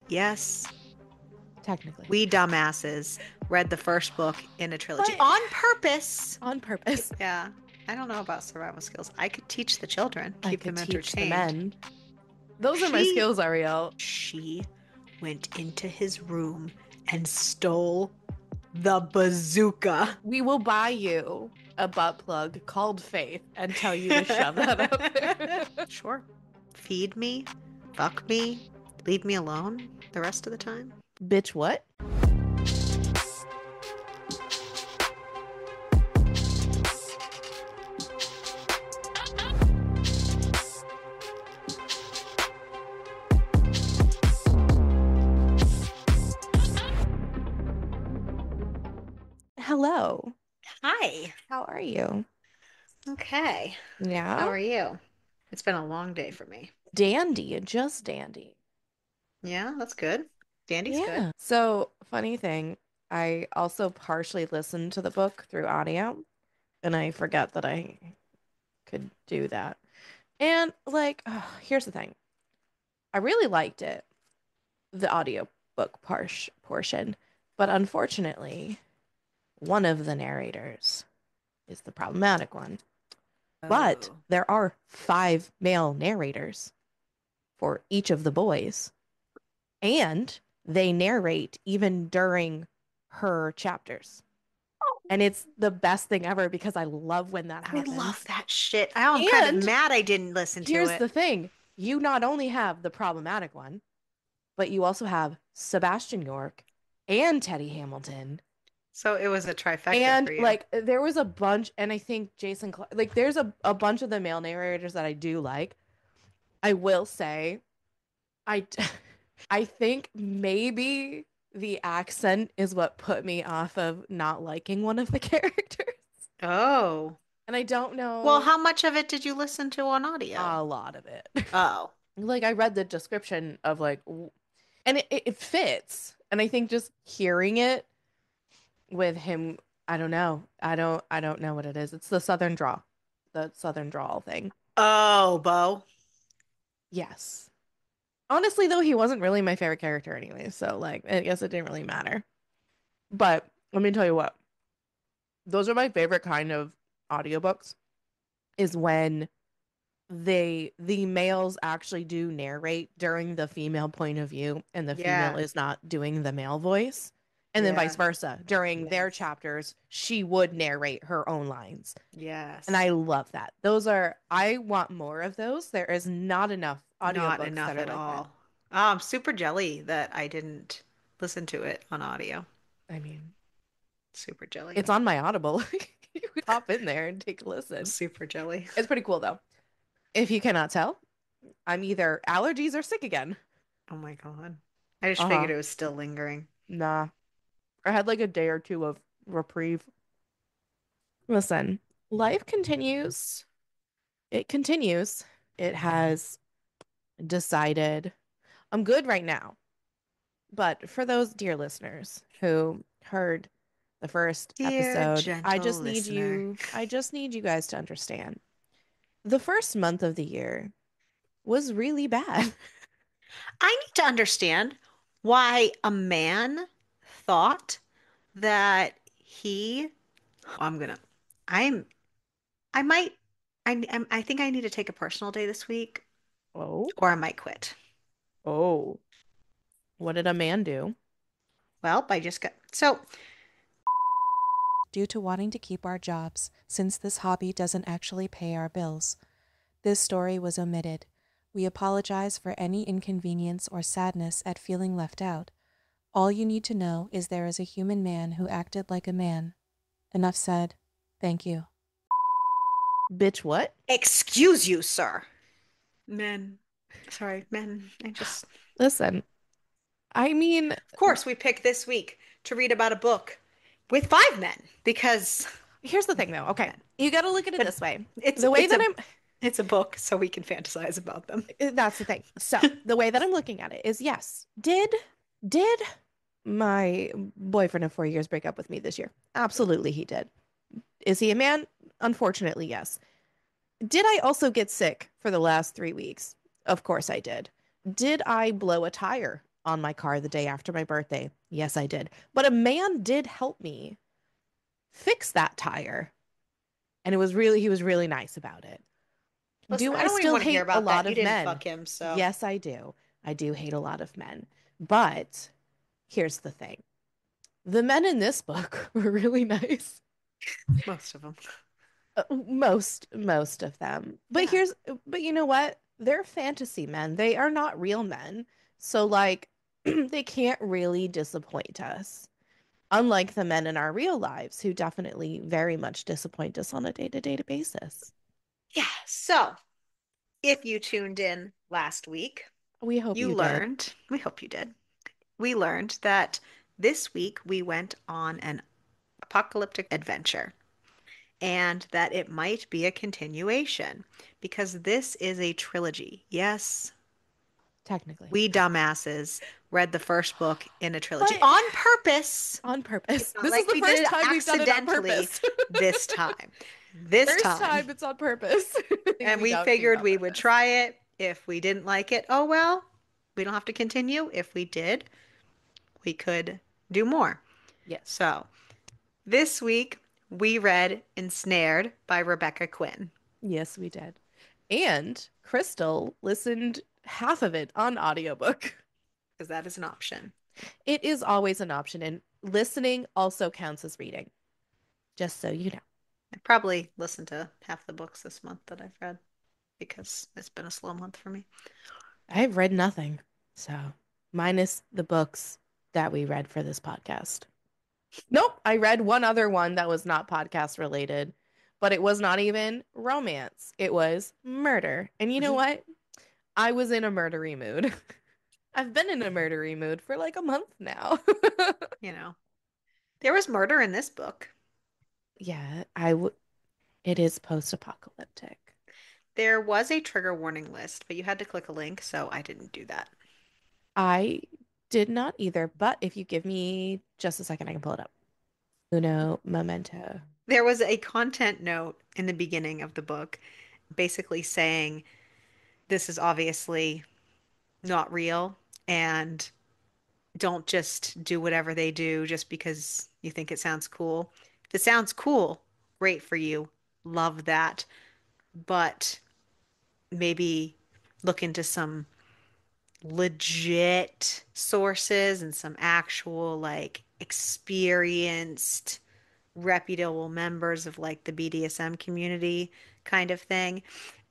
Yes, Technically. we dumbasses read the first book in a trilogy But on purpose. on purpose. Yeah, I don't know about survival skills. I could teach the children, I keep could them teach the entertained. men. Those are my She skills, Ariel. she went into his room and stole the bazooka. We will buy you a butt plug called Faith and tell you to shove that up there. Sure. Feed me, fuck me, leave me alone the rest of the time. Bitch, what? Hello. Hi. How are you? Okay. How Yeah? are you? It's been a long day for me. Dandy, just dandy. Yeah, that's good. Dandy's good. Yeah. So, funny thing, I also partially listened to the book through audio, and I forget that I could do that. And, like, here's the thing. I really liked it, the audio book portion, but unfortunately, one of the narrators is the problematic one. But Oh. there are five male narrators for each of the boys, and they narrate even during her chapters. And it's the best thing ever because I love when that I love happens. that shit. I'm kind of And mad I didn't listen to here's it. the thing, you not only have the problematic one, but you also have Sebastian York and Teddy Hamilton. So it was a trifecta And for you. like there was a bunch, and I think like there's a bunch of the male narrators that I do like. I will say, I I think maybe the accent is what put me off of not liking one of the characters. Oh. And I don't Well, know how much of it did you listen to on audio? a lot of it. Oh. Like I read the description of like and it fits. And I think just hearing it with him, I don't know. I don't know what it is. It's the southern draw. The southern drawl thing. Oh, Bo. Yes. Honestly though, he wasn't really my favorite character anyway, so like I guess it didn't really matter. But let me tell you what. Those are my favorite kind of audiobooks is when the males actually do narrate during the female point of view and the female Yeah. is not doing the male voice. And then vice Yeah. versa. During their Yes. chapters, she would narrate her own lines. And Yes. I love that. Those are I want more of those. There is not enough Not audiobooks that enough are at like that. all. I'm super jelly that I didn't listen to it on audio. I mean, Super jelly. it's on my Audible. You could hop in there and take a listen. Super jelly. It's pretty cool though. If you cannot tell, I'm either allergies or sick again. Oh my God. I just figured Uh-huh. it was still lingering. Nah. I had like a day or two of reprieve. Listen, life continues. It continues. It has decided I'm good right now. But for those dear listeners who heard the first Dear episode, gentle listener, I just need you guys to understand. The first month of the year was really bad. I need to understand why a man thought that he, I'm gonna, I'm, I might, I think I need to take a personal day this week Oh, or I might quit. oh. What did a man do? Well, I just got, so due to wanting to keep our jobs, since this hobby doesn't actually pay our bills. This story was omitted. We apologize for any inconvenience or sadness at feeling left out. All you need to know is there is a human man who acted like a man. Enough said. Thank you. Bitch, what? excuse you, sir. Men, sorry, men, Listen, I mean, of course, we picked this week to read about a book with five men because here's the thing though. Okay. men. You got to look at it But this way. it's The way it's that a it's a book, so we can fantasize about them. that's the thing. So, the way that I'm looking at it is yes, did my boyfriend of 4 years break up with me this year? Absolutely, he did. Is he a man? Unfortunately, yes. Did I also get sick for the last 3 weeks? Of course I did. Did I blow a tire on my car the day after my birthday. Yes, I did. But a man did help me fix that tire. And he was really nice about it. Listen, Do I I don't even still want to hear hate a about that. lot You of didn't men? fuck him, so Yes, I do. I do hate a lot of men. But here's the thing. The men in this book were really nice. most of them. Most of them. Yeah. But you know what? They're fantasy men. They are not real men. So like they can't really disappoint us. Unlike the men in our real lives who definitely very much disappoint us on a day-to-day basis. Yeah. So, if you tuned in last week, We hope you you did. learned, we hope you did. We learned that this week we went on an apocalyptic adventure and that it might be a continuation because this is a trilogy. Yes, Technically. we dumbasses read the first book in a trilogy But on purpose. on It's purpose. not This is like the we did first it time we've done it on accidentally purpose. this time. This First time. time it's on purpose. And We we don't do it figured on we would purpose. try it. If we didn't like it, oh well, we don't have to continue. If we did, we could do more. Yes. So, this week we read Ensnared by Rebecca Quinn Yes, we did. And Crystal listened half of it on audiobook. because that is an option. It is always an option, and listening also counts as reading, just so you know. I probably listened to half the books this month that I've read because it's been a slow month for me. I've read nothing, so minus the books that we read for this podcast. Nope, I read one other one that was not podcast related, but it was not even romance. It was murder. And you know Mhm. what? I was in a murdery mood. I've been in a murdery mood for like a month now. You know, there was murder in this book. Yeah, I would. It is post-apocalyptic. There was a trigger warning list, but you had to click a link, so I didn't do that. I did not either, but if you give me just a second, I can pull it up. Uno momento. There was a content note in the beginning of the book basically saying this is obviously not real and don't just do whatever they do just because you think it sounds cool. If it sounds cool, great for you. Love that. But maybe look into some legit sources and some actual, like, experienced, reputable members of like the BDSM community kind of thing.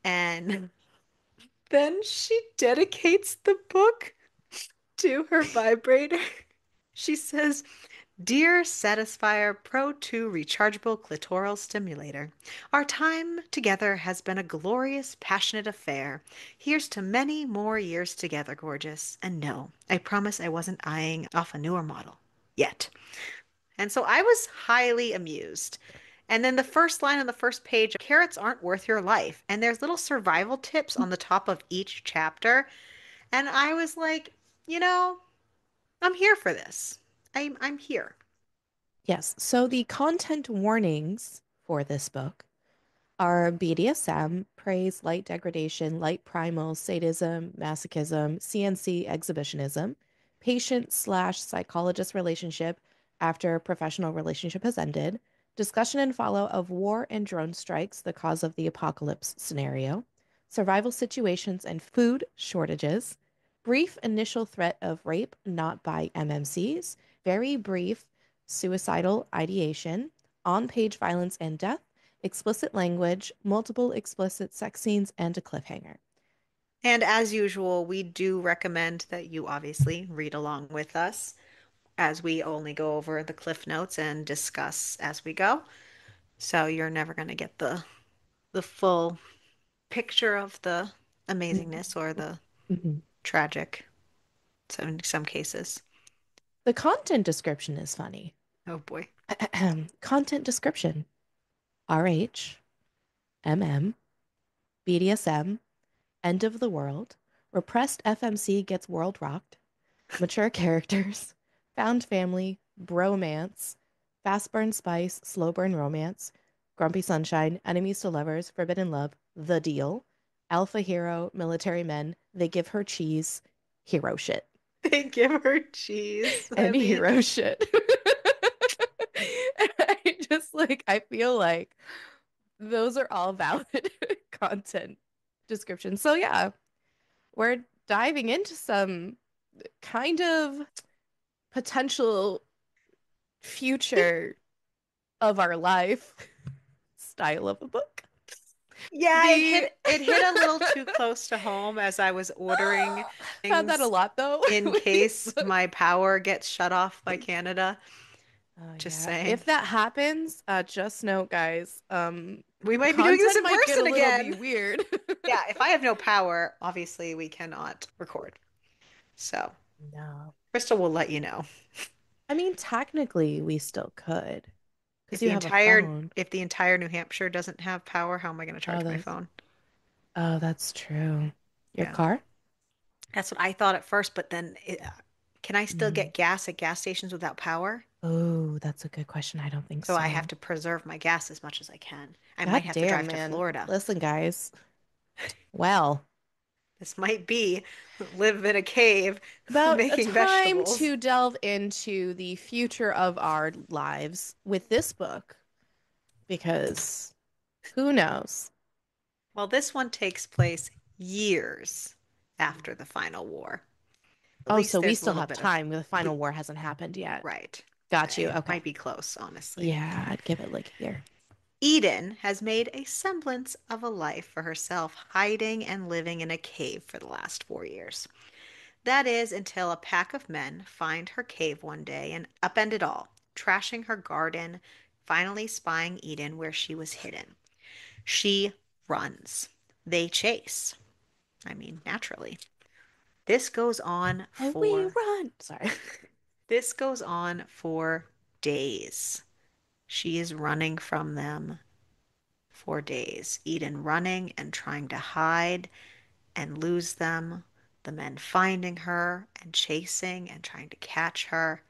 And then she dedicates the book to her vibrator. She says, Dear Satisfier Pro 2 Rechargeable Clitoral Stimulator, our time together has been a glorious, passionate affair. Here's to many more years together, gorgeous. And no, I promise I wasn't eyeing off a newer model. Yet. And so I was highly amused. And then the first line on the first page, carrots aren't worth your life. And there's little survival tips on the top of each chapter. And I was like, you know, I'm here for this. I'm here. Yes, so the content warnings for this book are BDSM, praise, light degradation, light primal, sadism, masochism, CNC exhibitionism, patient slash psychologist relationship after professional relationship has ended, discussion and follow of war and drone strikes, the cause of the apocalypse scenario, survival situations and food shortages, brief initial threat of rape not by MMCs, very brief suicidal ideation, on page violence and death, explicit language, multiple explicit sex scenes, and a cliffhanger. And as usual, we do recommend that you obviously read along with us as we only go over the cliff notes and discuss as we go. So you're never going to get the full picture of the amazingness or the Mhm. tragic, so in some cases. The content description is funny. Oh boy. Content description RH, MM, BDSM, End of the World, Repressed FMC Gets World Rocked, Mature Characters, Found Family, Bromance, Fast Burn Spice, Slow Burn Romance, Grumpy Sunshine, Enemies to Lovers, Forbidden Love, The Deal, Alpha Hero, Military Men, They Give Her Cheese, Hero Shit. They give her cheese. I and mean, hero shit. I just like I feel like those are all valid content descriptions. So yeah, we're diving into some kind of potential future of our life style of a book. yeah, The it hit a little too close to home as I was ordering had that a things lot though in with these case books. my power gets shut off by Canada. Oh Just yeah. saying. If that happens, just note, guys, We might be doing this content in might get a person little be again. weird. Yeah, if I have no power, obviously we cannot record. So, No. Crystal will let you know. I mean, technically, we still could If because the you have a entire phone. if the entire New Hampshire doesn't have power, how am I going to Oh, charge my that's phone? that's true. Your Yeah. car? That's what I thought at first, but then can I still Mm. get gas at gas stations without power? Oh, that's a good question. I don't think So I have so. to preserve my gas as much as I can. I might God have to damn, drive to man. Florida. Listen, guys. Well, This might be live in a cave about a making time vegetables. to delve into the future of our lives with this book because who knows? Well, this one takes place years after the final war. At Oh, least so we there's a still little have bit of time. The final war hasn't happened yet. right. Got you. It Okay. might be close, honestly. Yeah, I'd give it like a year. Eden has made a semblance of a life for herself, hiding and living in a cave for the last 4 years. That is until a pack of men find her cave one day and upend it all, trashing her garden, finally spying Eden where she was hidden. She runs. They chase. I mean, naturally. This goes on And we for run. Sorry. this goes on for days. She is running from them for days. Eden running and trying to hide and lose them. The men finding her and chasing and trying to catch her.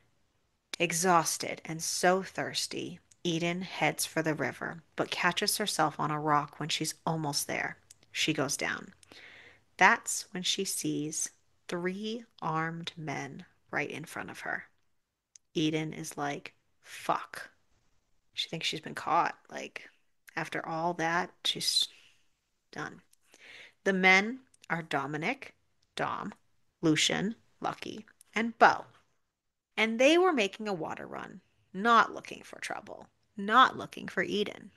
Exhausted and so thirsty, Eden heads for the river, but catches herself on a rock when she's almost there. She goes down. That's when she sees three armed men right in front of her. Eden is like, fuck. She thinks she's been caught. Like, after all that, she's done. The men are Dominic, Dom, Lucian, Lucky, and Bo. And they were making a water run, not looking for trouble, not looking for Eden.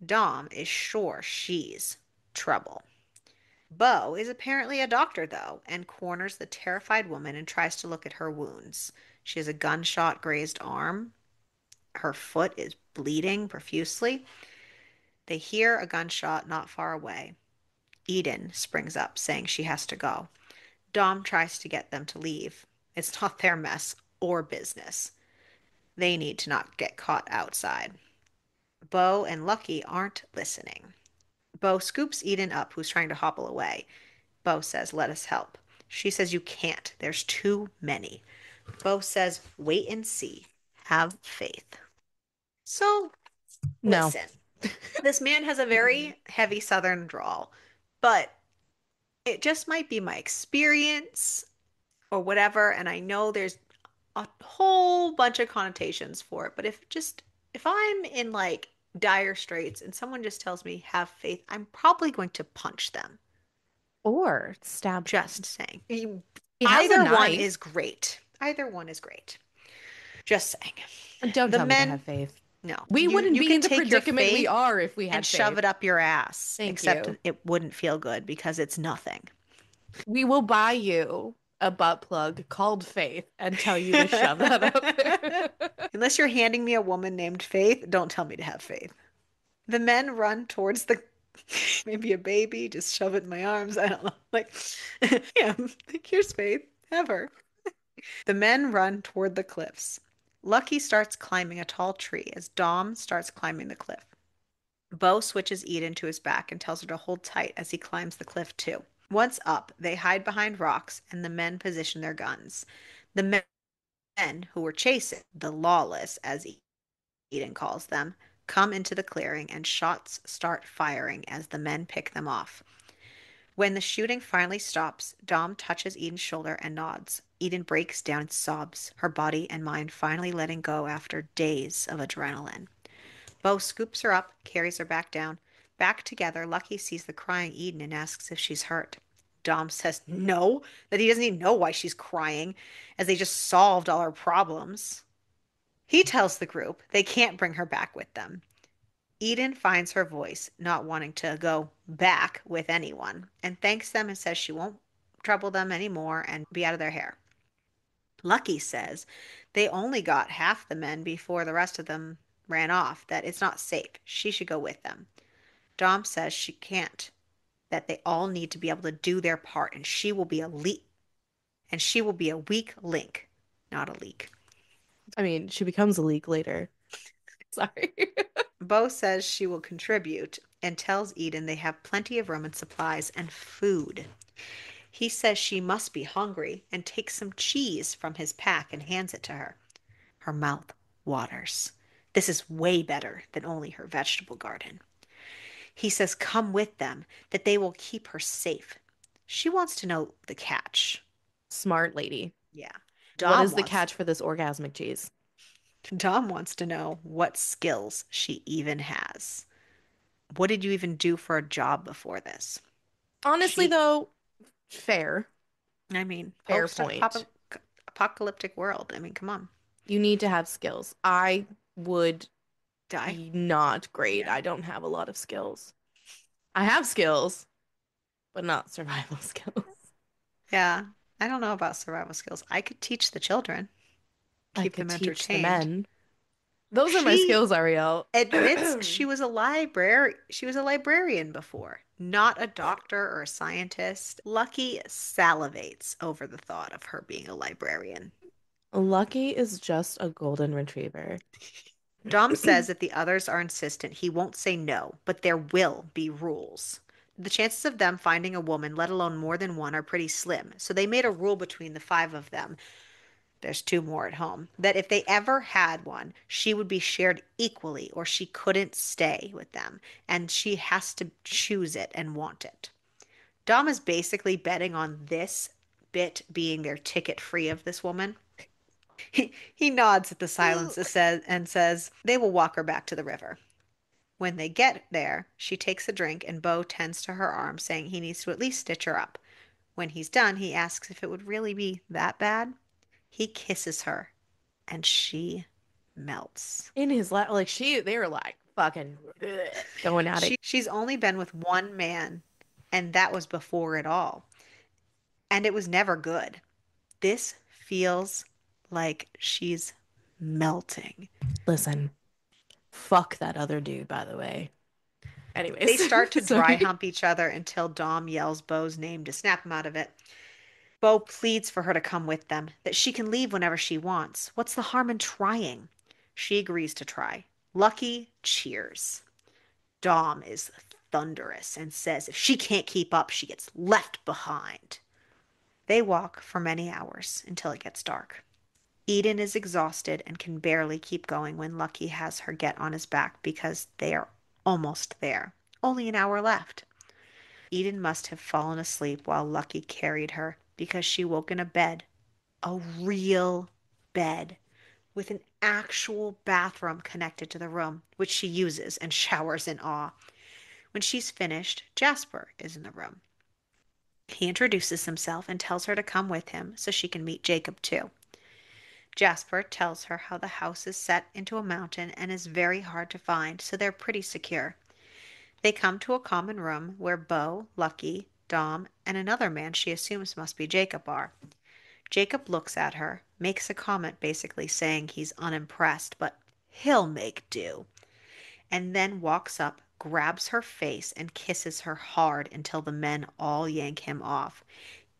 Dom is sure she's trouble. Bo is apparently a doctor, though, and corners the terrified woman and tries to look at her wounds. She has a gunshot grazed arm. Her foot is bleeding profusely. They hear a gunshot not far away. Eden springs up, saying she has to go. Dom tries to get them to leave. It's not their mess or business. They need to not get caught outside. Bo and Lucky aren't listening. Bo scoops Eden up, who's trying to hobble away. Bo says, let us help. She says, you can't. There's too many. Bo says, wait and see. Have faith. So, No. listen. This man has a very heavy southern drawl, but it just might be my experience or whatever. And I know there's a whole bunch of connotations for it, but if I'm in like dire straits and someone just tells me have faith, I'm probably going to punch them. Or stab Just them. saying. He has a Either one knife. is great. Either one is great. Just saying. Don't The tell me to men, have faith. no. We wouldn't You be can in the take your predicament we faith are if we and had shove faith. it up your ass, Thank except you. it wouldn't feel good because it's nothing. We will buy you a butt plug called Faith and tell you to shove that up there. Unless you're handing me a woman named Faith, don't tell me to have faith. The men run towards the maybe a baby, just shove it in my arms. I don't know. Like, yeah, here's Faith. Have her. The men run toward the cliffs. Lucky starts climbing a tall tree as Dom starts climbing the cliff. Bo switches Eden to his back and tells her to hold tight as he climbs the cliff too. Once up, they hide behind rocks and the men position their guns. The men who were chasing, the lawless, as Eden calls them, come into the clearing and shots start firing as the men pick them off. When the shooting finally stops, Dom touches Eden's shoulder and nods. Eden breaks down and sobs, her body and mind finally letting go after days of adrenaline. Bo scoops her up, carries her back down. Back together, Lucky sees the crying Eden and asks if she's hurt. Dom says no, that he doesn't even know why she's crying, as they just solved all her problems. He tells the group they can't bring her back with them. Eden finds her voice, not wanting to go back with anyone, and thanks them and says she won't trouble them anymore and be out of their hair. Lucky says they only got half the men before the rest of them ran off, that it's not safe. She should go with them. Dom says she can't, that they all need to be able to do their part, and she will be a weak link, not a leak. I mean, she becomes a leak later. Sorry. Bo says she will contribute and tells Eden they have plenty of room and supplies and food. He says she must be hungry and takes some cheese from his pack and hands it to her. Her mouth waters. This is way better than only her vegetable garden. He says come with them, that they will keep her safe. She wants to know the catch. Smart lady. Yeah. What Dom is the wants catch for this orgasmic cheese? Dom wants to know what skills she even has. What did you even do for a job before this? Honestly, She, though, fair. I mean, Fair point. apocalyptic world. I mean, come on. You need to have skills. I would Die. be not great. Yeah. I don't have a lot of skills. I have skills, but not survival skills. Yeah. I don't know about survival skills. I could teach the children, I keep could them teach the entertained. men. Those are my She skills, Ariel. admits she was a librarian before, not a doctor or a scientist. Lucky salivates over the thought of her being a librarian. Lucky is just a golden retriever. Dom says if the others are insistent, he won't say no, but there will be rules. The chances of them finding a woman, let alone more than one, are pretty slim. So they made a rule between the five of them. There's two more at home. That if they ever had one, she would be shared equally, or she couldn't stay with them. And she has to choose it and want it. Dom is basically betting on this bit being their ticket free of this woman. He nods at the silence and says they will walk her back to the river. When they get there, she takes a drink and Bo tends to her arm, saying he needs to at least stitch her up. When he's done, he asks if it would really be that bad. He kisses her, and she melts. In his lap, like they were like fucking going at it. She's only been with one man, and that was before it all. And it was never good. This feels like she's melting. Listen, fuck that other dude, by the way. They Anyways, start to dry sorry. hump each other until Dom yells Bo's name to snap him out of it. Bo pleads for her to come with them, that she can leave whenever she wants. What's the harm in trying? She agrees to try. Lucky cheers. Dom is thunderous and says if she can't keep up, she gets left behind. They walk for many hours until it gets dark. Eden is exhausted and can barely keep going when Lucky has her get on his back because they are almost there. Only an hour left. Eden must have fallen asleep while Lucky carried her because she woke in a bed, a real bed, with an actual bathroom connected to the room, which she uses and showers in awe. When she's finished, Jasper is in the room. He introduces himself and tells her to come with him so she can meet Jacob too. Jasper tells her how the house is set into a mountain and is very hard to find, so they're pretty secure. They come to a common room where Bo, Lucky, Dom, and another man she assumes must be Jacob are. Jacob looks at her, makes a comment basically saying he's unimpressed, but he'll make do, and then walks up, grabs her face, and kisses her hard until the men all yank him off.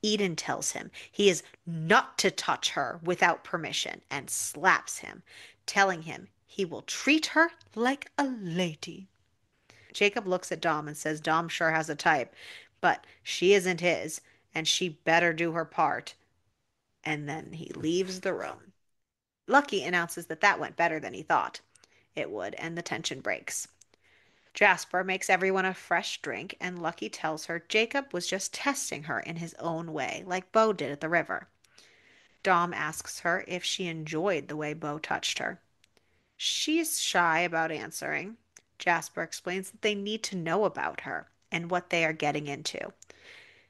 Eden tells him he is not to touch her without permission and slaps him, telling him he will treat her like a lady. Jacob looks at Dom and says Dom sure has a type, but she isn't his, and she better do her part. And then he leaves the room. Lucky announces that that went better than he thought it would, and the tension breaks. Jasper makes everyone a fresh drink, and Lucky tells her Jacob was just testing her in his own way, like Bo did at the river. Dom asks her if she enjoyed the way Bo touched her. She's shy about answering. Jasper explains that they need to know about her and what they are getting into,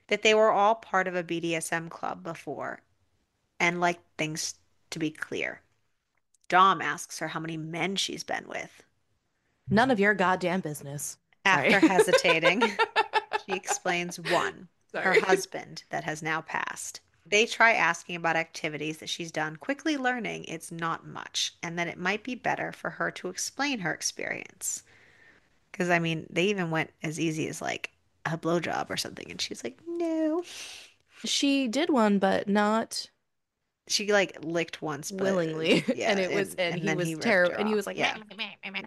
that they were all part of a BDSM club before, and like things to be clear. Dom asks her how many men she's been with. None of your goddamn business. Sorry. After hesitating, she explains one, her Sorry. husband that has now passed. They try asking about activities that she's done, quickly learning it's not much and that it might be better for her to explain her experience. Because, I mean, they even went as easy as like a blowjob or something, and she's like, no. She did one, but not She like licked once, but willingly. And yeah, it was, and and he then was he ripped terrible. her And he off. was like, Yeah.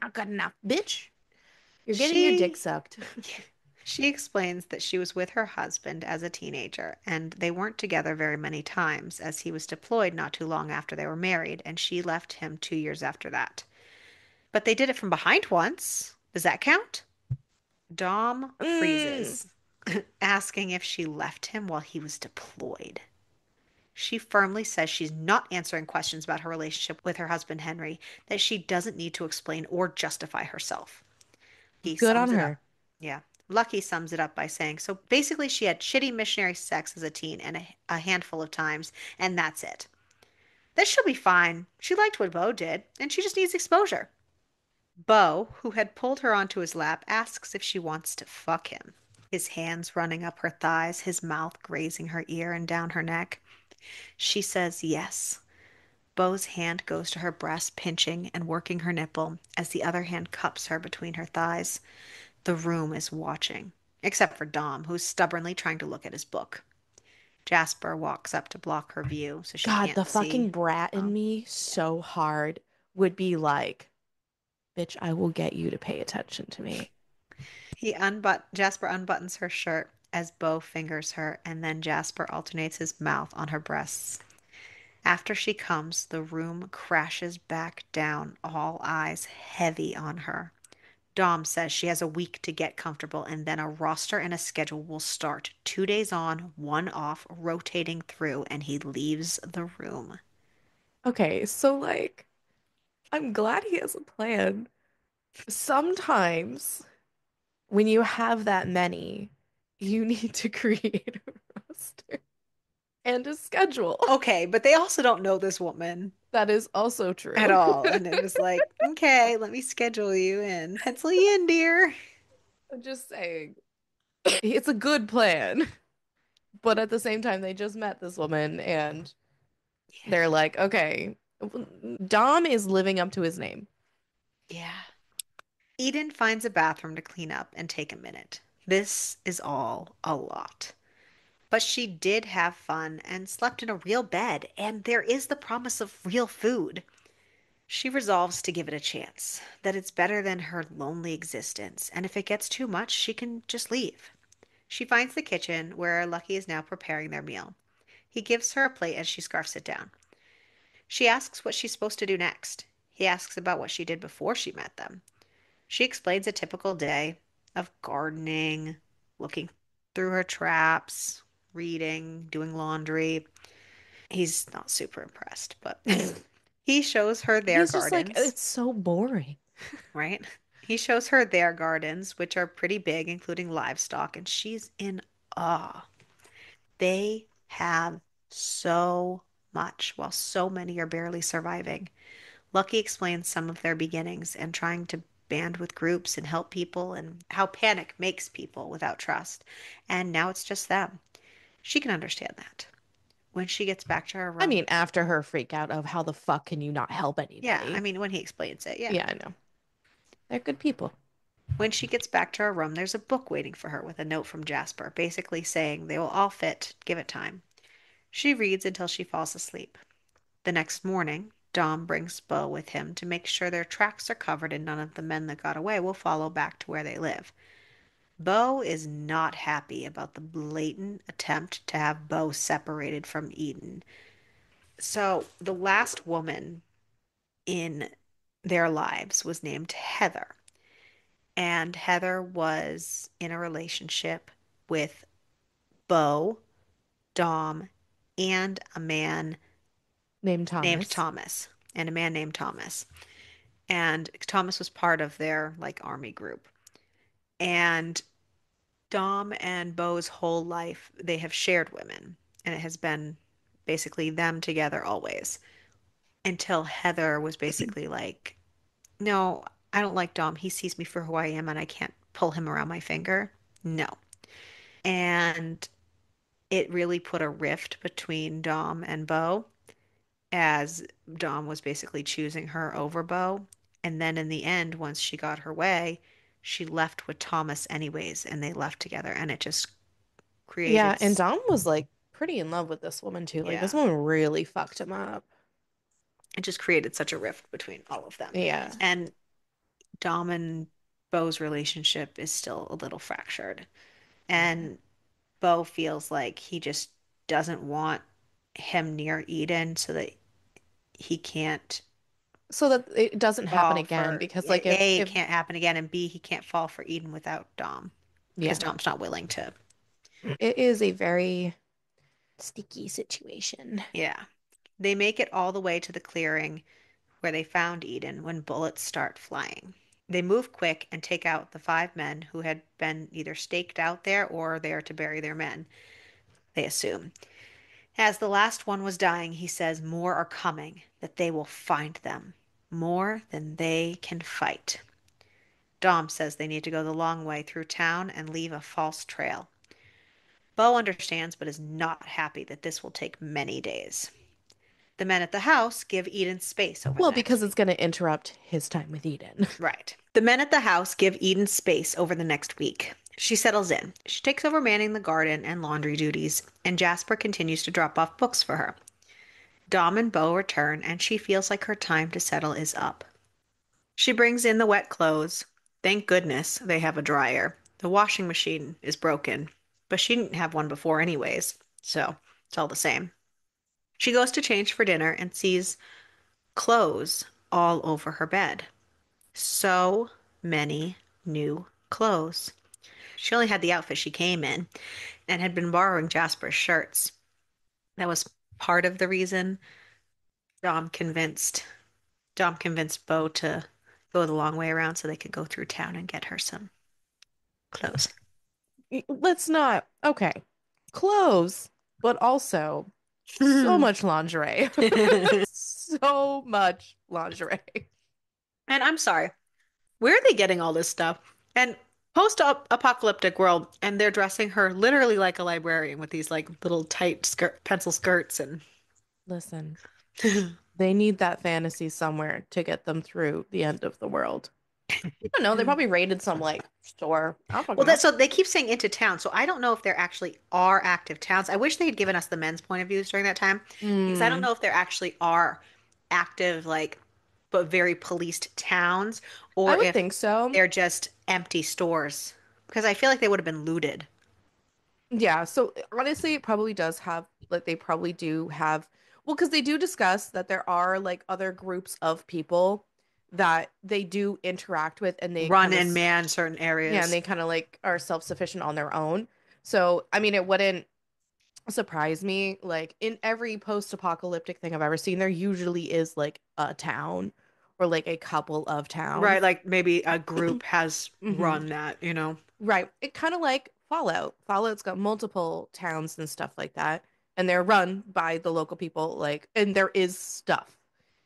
not good enough. Bitch, you're getting your dick She sucked. She explains that she was with her husband as a teenager, and they weren't together very many times, as he was deployed not too long after they were married, and she left him 2 years after that. But they did it from behind once. Does that count? Dom Mm. freezes, asking if she left him while he was deployed. She firmly says she's not answering questions about her relationship with her husband Henry, that she doesn't need to explain or justify herself. He Good on sums it up. her. Yeah. Lucky sums it up by saying, so basically, she had shitty missionary sex as a teen and a handful of times, and that's it. That she'll be fine. She liked what Bo did, and she just needs exposure. Bo, who had pulled her onto his lap, asks if she wants to fuck him. His hands running up her thighs, his mouth grazing her ear and down her neck. She says yes. Bo's hand goes to her breast, pinching and working her nipple, as the other hand cups her between her thighs. The room is watching, except for Dom, who's stubbornly trying to look at his book. Jasper walks up to block her view so she God, the can't see fucking brat in Dom. me Yeah. so hard would be like, bitch, I will get you to pay attention to me. Jasper unbuttons her shirt as Bo fingers her, and then Jasper alternates his mouth on her breasts. After she comes, the room crashes back down, all eyes heavy on her. Dom says she has a week to get comfortable, and then a roster and a schedule will start. 2 days on, one off, rotating through, and he leaves the room. Okay, so like, I'm glad he has a plan. Sometimes when you have that many, you need to create a roster and a schedule. Okay, but they also don't know this woman That is also at true. all. And it was like, okay, let me schedule you in. Pencil you in, dear. I'm just saying, it's a good plan. But at the same time, they just met this woman and they're Yeah. like, okay, Dom is living up to his name. Yeah. Eden finds a bathroom to clean up and take a minute. This is all a lot. But she did have fun and slept in a real bed, and there is the promise of real food. She resolves to give it a chance, that it's better than her lonely existence, and if it gets too much, she can just leave. She finds the kitchen where Lucky is now preparing their meal. He gives her a plate as she scarfs it down. She asks what she's supposed to do next. He asks about what she did before she met them. She explains a typical day of gardening, looking through her traps, reading, doing laundry. He's not super impressed, but he shows her their He's just like, gardens, it's so boring. right? He shows her their gardens, which are pretty big, including livestock, and she's in awe. They have so much, while so many are barely surviving. Lucky explains some of their beginnings and trying to band with groups and help people and how panic makes people without trust. And now it's just them. She can understand that. When she gets back to her I room, mean, after her freak out of how the fuck can you not help yeah, I anybody? mean, when he explains it, yeah. Yeah, I know. They're good people. When she gets back to her room, there's a book waiting for her with a note from Jasper, basically saying they will all fit, give it time. She reads until she falls asleep. The next morning, Dom brings Bo with him to make sure their tracks are covered and none of the men that got away will follow back to where they live. Bo is not happy about the blatant attempt to have Bo separated from Eden. So, the last woman in their lives was named Heather, And Heather was in a relationship with Bo, Dom, and a man Named named Thomas. Thomas. And a man named Thomas. And Thomas was part of their like army group. And Dom and Bo's whole life, they have shared women. And it has been basically them together always. Until Heather was basically like, no, I don't like Dom. He sees me for who I am and I can't pull him around my finger. No. And it really put a rift between Dom and Bo as Dom was basically choosing her over Bo. And then in the end, once she got her way, she left with Thomas anyways, and they left together. And it just Yeah, created, and Dom was like pretty in love with this woman too. Like this yeah, woman really fucked him up. it just created such a rift between all of them. Yeah. And Dom and Bo's relationship is still a little fractured. Yeah. And Bo feels like he just doesn't want him near Eden so that he can't So that it doesn't happen fall again for because like A, it if can't happen again, and B, he can't fall for Eden without Dom because yeah, Dom's not willing to. it is a very sticky situation. Yeah. They make it all the way to the clearing where they found Eden when bullets start flying. They move quick and take out the five men who had been either staked out there or there to bury their men, they assume. As the last one was dying, he says more are coming, that they will find them. More than they can fight. Dom says they need to go the long way through town and leave a false trail. Bo understands but is not happy that this will take many days. The men at the house give Eden space over the Well, next because it's week. going to interrupt his time with Eden. Right. The men at the house give Eden space over the next week. She settles in. She takes over manning the garden and laundry duties, and Jasper continues to drop off books for her. Dom and Bo return, and she feels like her time to settle is up. She brings in the wet clothes. Thank goodness they have a dryer. The washing machine is broken, but she didn't have one before anyways, so it's all the same. She goes to change for dinner and sees clothes all over her bed. So many new clothes. She only had the outfit she came in and had been borrowing Jasper's shirts. That was part of the reason Dom convinced Dom convinced Bo to go the long way around so they could go through town and get her some clothes. Let's not. Okay. Clothes, but also so much lingerie. And So much lingerie. I'm sorry, where are they getting all this stuff? And post-apocalyptic world, and they're dressing her literally like a librarian with these like little tight pencil skirts and Listen, they need that fantasy somewhere to get them through the end of the world. I don't know. They probably raided some like store. I don't fucking well, know. so they keep saying into town, so I don't know if there actually are active towns. I wish they had given us the men's point of views during that time, because I don't Mm, know if there actually are active, like, but very policed towns, I or would if think so. they're just empty stores. Because I feel like they would have been looted. Yeah, so honestly, it probably does have like they probably do have well, because they do discuss that there are like other groups of people that they do interact with and they Run kind of and man certain yeah, and areas. they kind of like are self-sufficient on their own. So, I mean, it wouldn't surprise me. Like in every post-apocalyptic thing I've ever seen, there usually is like a town or like a couple of Right, towns. like maybe a group has Hmm. run that. Right. It kind of like Fallout. Fallout's got multiple towns and stuff like that, and they're run by the local people, like, and there is stuff.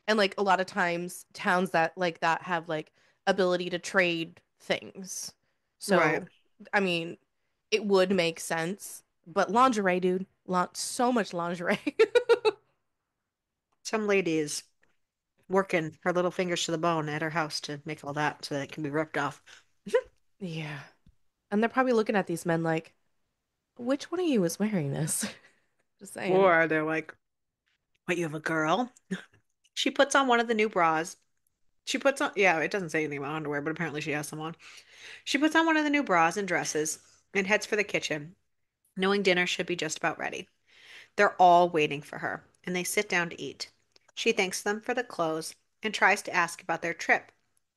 And like a lot of times towns that like that have like ability to trade things. Right. So, I mean, it would make sense. But lingerie, dude, so much lingerie. Some lady is working her little fingers to the bone at her house to make all that so that it can be ripped off. Yeah. And they're probably looking at these men like, which one of you is wearing this? Just saying. Or they're like, what, you have a girl? She puts on one of the new bras. She puts on, yeah, it doesn't say anything about underwear, but apparently she has some on. She puts on one of the new bras and dresses and heads for the kitchen, knowing dinner should be just about ready. They're all waiting for her, and they sit down to eat. She thanks them for the clothes and tries to ask about their trip.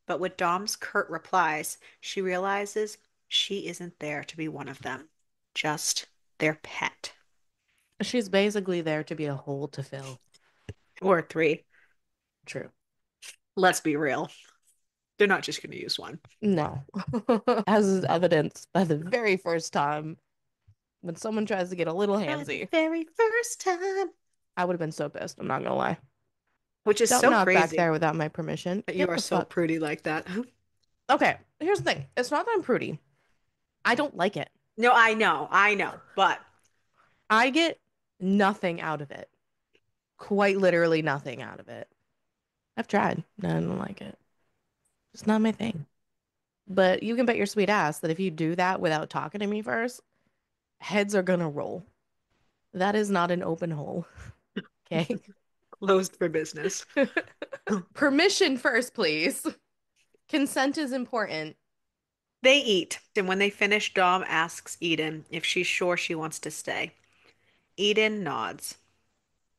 But with Dom's curt replies, she realizes she isn't there to be one of them, just their pet. She's basically there to be a hole to fill. Or three. True. Let's be real. They're not just going to use one. No. As is evidenced by the very first time when someone tries to get a little By the handsy. very first time. I would have been so pissed. I'm not gonna lie. Which is Don't so knock back crazy there without my permission. that you Get are the so fuck. prudy like that. Okay, here's the thing. It's not that I'm prudy. I don't like it. No, I know, but I get nothing out of it. Quite literally nothing out of it. I've tried. I don't like it. It's not my thing. But you can bet your sweet ass that if you do that without talking to me first, heads are gonna roll. That is not an open hole. Okay. closed for business. Permission first, please. Consent is important. They eat, and when they finish, Dom asks Eden if she's sure she wants to stay. Eden nods.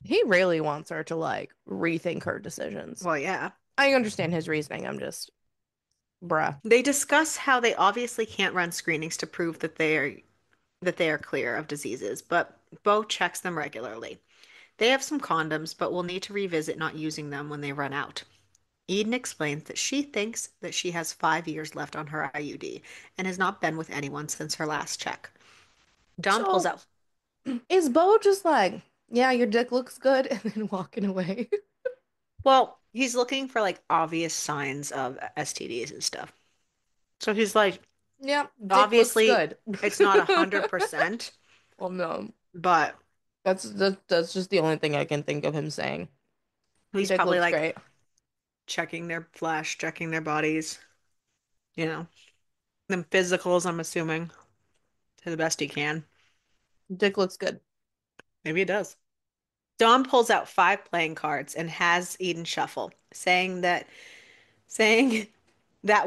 He really wants her to like rethink her decisions. Well, yeah. I understand his reasoning. I'm just, bruh. They discuss how they obviously can't run screenings to prove that they are clear of diseases, but Bo checks them regularly. They have some condoms, but will need to revisit not using them when they run out. Eden explains that she thinks that she has 5 years left on her IUD and has not been with anyone since her last check. Dom pulls So out. is Bo just like, yeah, your dick looks good, and then walking away? Well, he's looking for like obvious signs of STDs and stuff. So he's like, Yeah, dick looks obviously, good. it's not 100%, Well, no, but that's just the only thing I can think of him saying. he's Dick probably looks like great. checking their flesh, checking their bodies, you know, them physicals, I'm assuming, to the best he can. Dick looks good. Maybe it does. Dom pulls out 5 playing cards and has Eden shuffle, saying that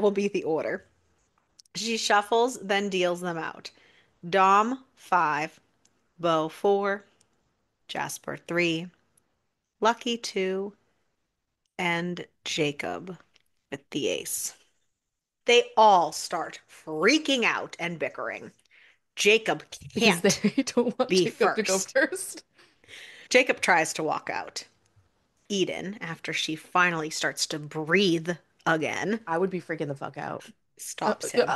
will be the order. She shuffles, then deals them out. Dom 5, Bo 4, Jasper 3, Lucky 2, and Jacob with the ace. They all start freaking out and bickering. Jacob Because can't they don't want be Jacob to go first. first. Jacob tries to walk out. Eden, after she finally starts to breathe again, I would be freaking the fuck out. stops him.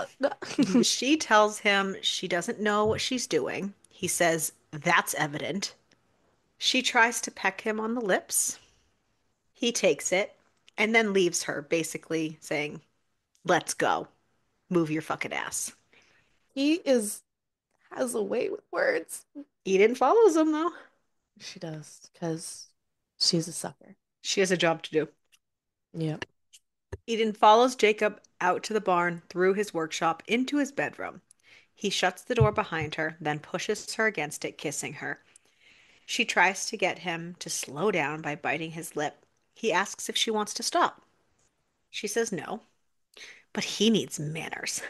She tells him she doesn't know what she's doing. He says, "That's evident." She tries to peck him on the lips. He takes it and then leaves her, basically saying, "Let's go. Move your fucking ass." He is has a way with words. Eden follows him, though. She does, because she's a sucker. She has a job to do. Yep. Eden follows Jacob out to the barn, through his workshop, into his bedroom. He shuts the door behind her, then pushes her against it, kissing her. She tries to get him to slow down by biting his lip. He asks if she wants to stop. She says no, but he needs manners.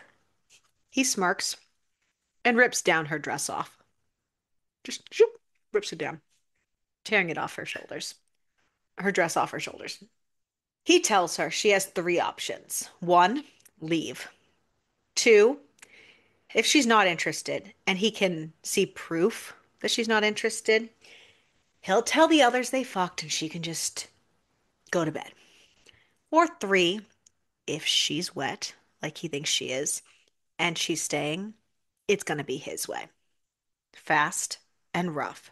He smirks and rips down her dress off. Just shoop, rips it down, tearing it off her shoulders. Her dress off her shoulders. He tells her she has 3 options. 1, leave. 2, if she's not interested and he can see proof that she's not interested, he'll tell the others they fucked and she can just go to bed. Or 3, if she's wet, like he thinks she is, and she's staying, it's going to be his way. Fast and rough.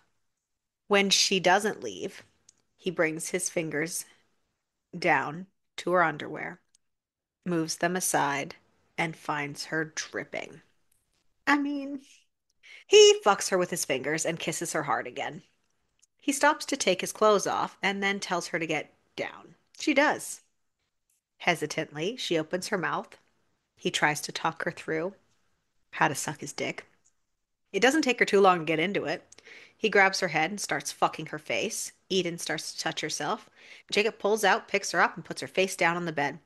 When she doesn't leave, he brings his fingers down to her underwear, moves them aside, and finds her dripping. I mean, he fucks her with his fingers and kisses her hard again. He stops to take his clothes off and then tells her to get down. She does. Hesitantly, she opens her mouth. He tries to talk her through how to suck his dick. It doesn't take her too long to get into it. He grabs her head and starts fucking her face. Eden starts to touch herself. Jacob pulls out, picks her up, and puts her face down on the bed.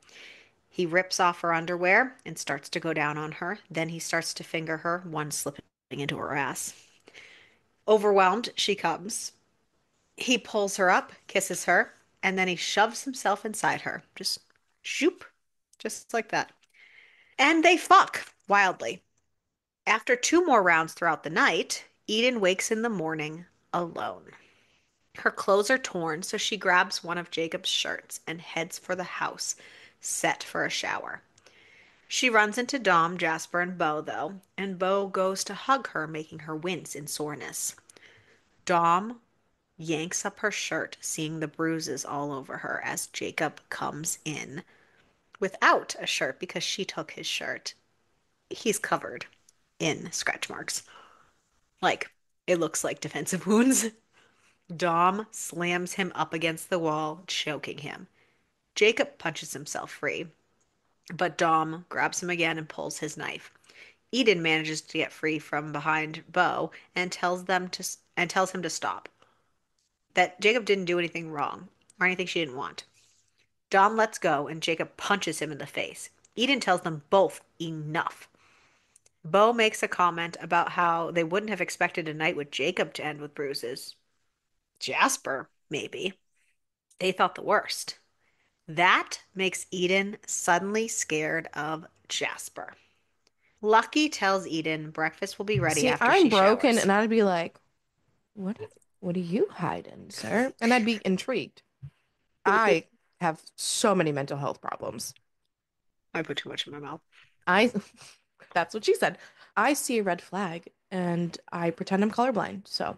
He rips off her underwear and starts to go down on her. Then he starts to finger her, one slipping into her ass. Overwhelmed, she comes. He pulls her up, kisses her, and then he shoves himself inside her. Just shoop. just like that. And they fuck wildly. After two more rounds throughout the night, Eden wakes in the morning alone. Her clothes are torn, so she grabs one of Jacob's shirts and heads for the house, set for a shower. She runs into Dom, Jasper, and Bo, though, and Bo goes to hug her, making her wince in soreness. Dom yanks up her shirt, seeing the bruises all over her as Jacob comes in without a shirt because she took his shirt. He's covered in scratch marks. Like, it looks like defensive wounds. Dom slams him up against the wall, choking him. Jacob punches himself free, but Dom grabs him again and pulls his knife. Eden manages to get free from behind Bo and tells him to stop. That Jacob didn't do anything wrong or anything she didn't want. Dom lets go and Jacob punches him in the face. Eden tells them both enough. Bo makes a comment about how they wouldn't have expected a night with Jacob to end with bruises. Jasper, maybe. They thought the worst. That makes Eden suddenly scared of Jasper. Lucky tells Eden breakfast will be ready See, after I'm she broken, showers. and I'd be like, what? What are you hiding, sir? And I'd be intrigued. I have so many mental health problems. I put too much in my mouth. I, that's what she said. I see a red flag, and I pretend I'm colorblind. So,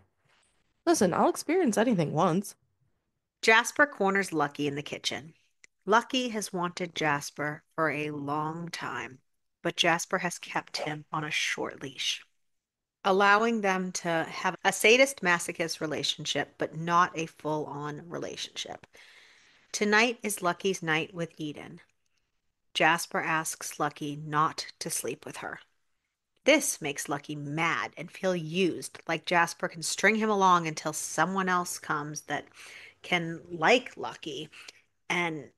listen, I'll experience anything once. Jasper corners Lucky in the kitchen. Lucky has wanted Jasper for a long time, but Jasper has kept him on a short leash, allowing them to have a sadist masochist relationship, but not a full on relationship. Tonight is Lucky's night with Eden. Jasper asks Lucky not to sleep with her. This makes Lucky mad and feel used, like Jasper can string him along until someone else comes that can like Lucky, and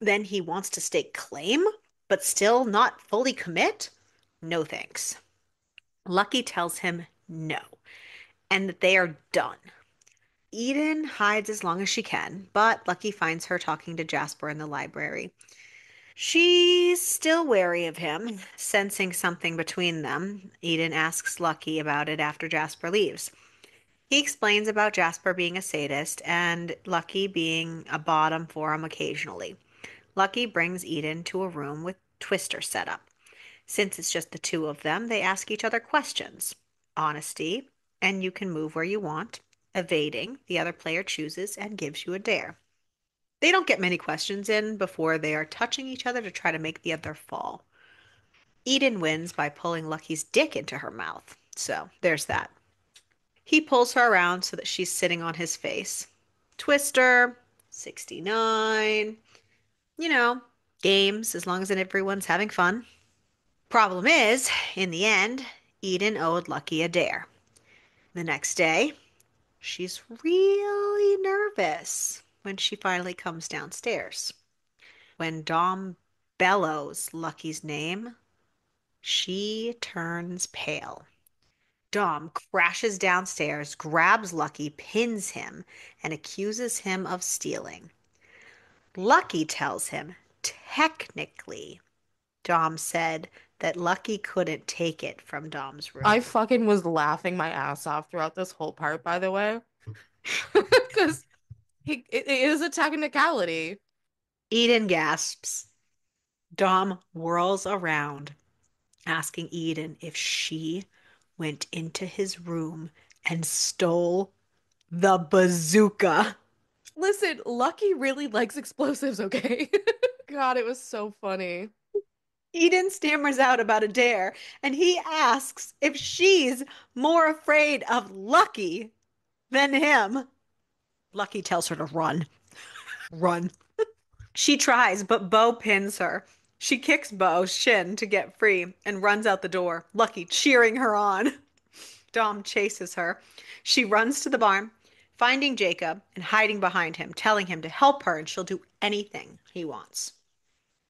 then he wants to stake claim, but still not fully commit? No thanks. Lucky tells him no, and that they are done. Eden hides as long as she can, but Lucky finds her talking to Jasper in the library. She's still wary of him, sensing something between them. Eden asks Lucky about it after Jasper leaves. He explains about Jasper being a sadist and Lucky being a bottom for him occasionally. Lucky brings Eden to a room with Twister set up. Since it's just the two of them, they ask each other questions. Honesty, and you can move where you want. Evading, the other player chooses and gives you a dare. They don't get many questions in before they are touching each other to try to make the other fall. Eden wins by pulling Lucky's dick into her mouth. So there's that. He pulls her around so that she's sitting on his face. Twister, 69, you know, games as long as everyone's having fun. Problem is, in the end, Eden owed Lucky a dare. The next day, she's really nervous when she finally comes downstairs. When Dom bellows Lucky's name, she turns pale. Dom crashes downstairs, grabs Lucky, pins him, and accuses him of stealing. Lucky tells him, technically, Dom said that Lucky couldn't take it from Dom's I room. fucking was laughing my ass off throughout this whole part, by the way, because it is a technicality. Eden gasps. Dom whirls around, asking Eden if she went into his room and stole the bazooka. Listen, Lucky really likes explosives, okay? God, it was so funny. Eden stammers out about a dare, and he asks if she's more afraid of Lucky than him. Lucky tells her to run. Run. She tries, but Bo pins her. She kicks Bo's shin to get free and runs out the door, Lucky cheering her on. Dom chases her. She runs to the barn, finding Jacob and hiding behind him, telling him to help her and she'll do anything he wants.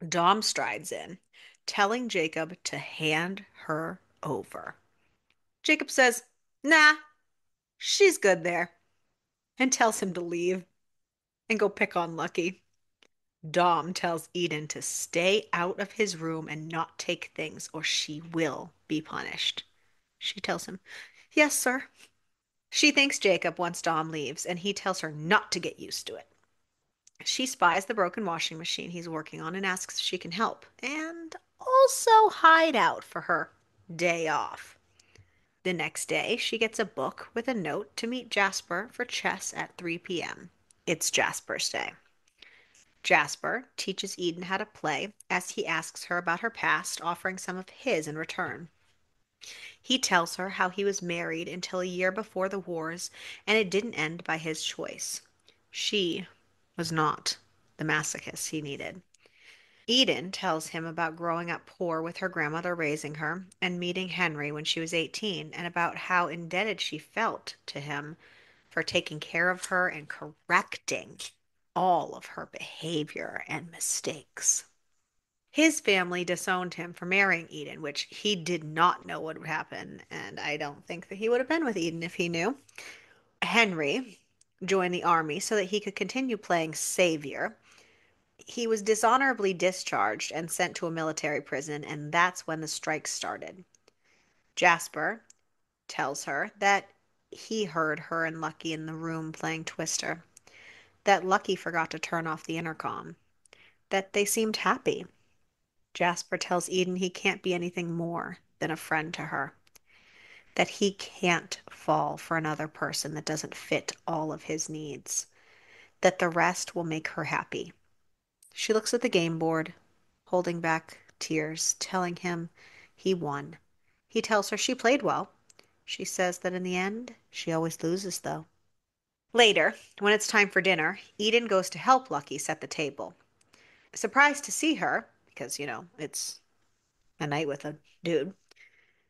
Dom strides in, telling Jacob to hand her over. Jacob says, "Nah, she's good there," and tells him to leave and go pick on Lucky. Dom tells Eden to stay out of his room and not take things, or she will be punished. She tells him, "Yes, sir." She thanks Jacob once Dom leaves, and he tells her not to get used to it. She spies the broken washing machine he's working on and asks if she can help, and also hide out for her day off. The next day, she gets a book with a note to meet Jasper for chess at 3 p.m. It's Jasper's day. Jasper teaches Eden how to play as he asks her about her past, offering some of his in return. He tells her how he was married until a year before the wars, and it didn't end by his choice. She was not the masochist he needed. Eden tells him about growing up poor with her grandmother raising her and meeting Henry when she was 18, and about how indebted she felt to him for taking care of her and correcting all of her behavior and mistakes. His family disowned him for marrying Eden, which he did not know what would happen, and I don't think that he would have been with Eden if he knew. Henry joined the army so that he could continue playing savior. He was dishonorably discharged and sent to a military prison, and that's when the strike started. Jasper tells her that he heard her and Lucky in the room playing Twister, that Lucky forgot to turn off the intercom, that they seemed happy. Jasper tells Eden he can't be anything more than a friend to her, that he can't fall for another person that doesn't fit all of his needs, that the rest will make her happy. She looks at the game board, holding back tears, telling him he won. He tells her she played well. She says that in the end, she always loses, though. Later, when it's time for dinner, Eden goes to help Lucky set the table. Surprised to see her, because, it's a night with a dude,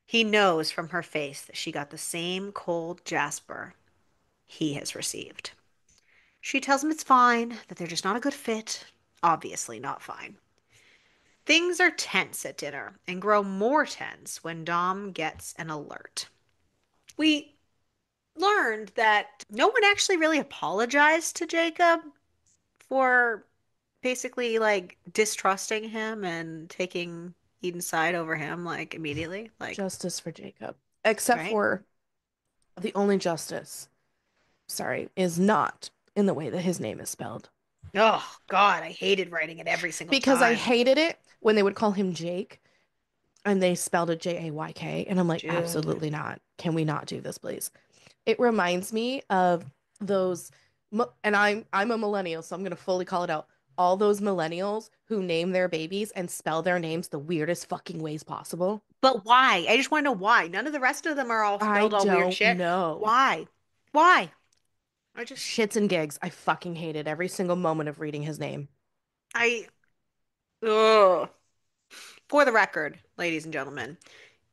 he knows from her face that she got the same cold Jasper he has received. She tells him it's fine, that they're just not a good fit. Obviously not fine. Things are tense at dinner and grow more tense when Dom gets an alert. We learned that no one actually really apologized to Jacob for basically like distrusting him and taking Eden's side over him like immediately. Like, Justice for Jacob. Except right? for the only justice, sorry, is not in the way that his name is spelled. Oh, God, I hated writing it every single Because I time. hated it when they would call him Jake and they spelled it Jayk. And I'm like, Dude. absolutely not. Can we not do this, please? It reminds me of those, and I'm a millennial, so I'm gonna fully call it out. All those millennials who name their babies and spell their names the weirdest fucking ways possible. But why? I just want to know why. None of the rest of them are all I spelled all weird don't shit. know. Why? Why? I just, Shits and gigs. I fucking hated every single moment of reading his name. I, ugh. For the record, ladies and gentlemen,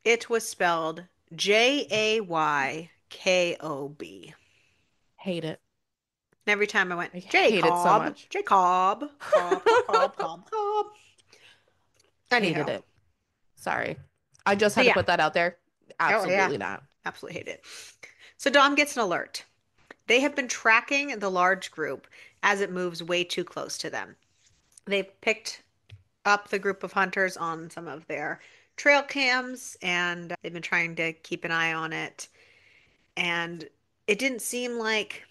it was spelled Jaykob. Hate it. And every time I went, I hate it so Jacob, much. Jacob, Cob, Cob, Cob, Cob, Cob. Hated Anyhow, it. Sorry. I just so had to yeah. put that out there. Oh, yeah. Absolutely not. Absolutely hate it. So Dom gets an alert. They have been tracking the large group as it moves way too close to them. They've picked up the group of hunters on some of their trail cams and they've been trying to keep an eye on it. And it didn't seem like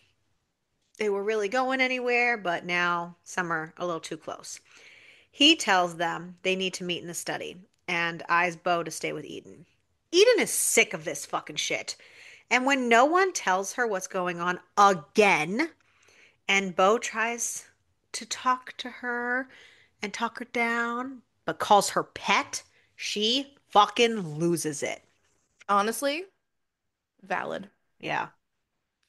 they were really going anywhere, but now some are a little too close. He tells them they need to meet in the study and eyes Bo to stay with Eden. Eden is sick of this fucking shit. And when no one tells her what's going on again, and Bo tries to talk to her and talk her down, but calls her pet, she fucking loses it. Honestly, valid. Yeah.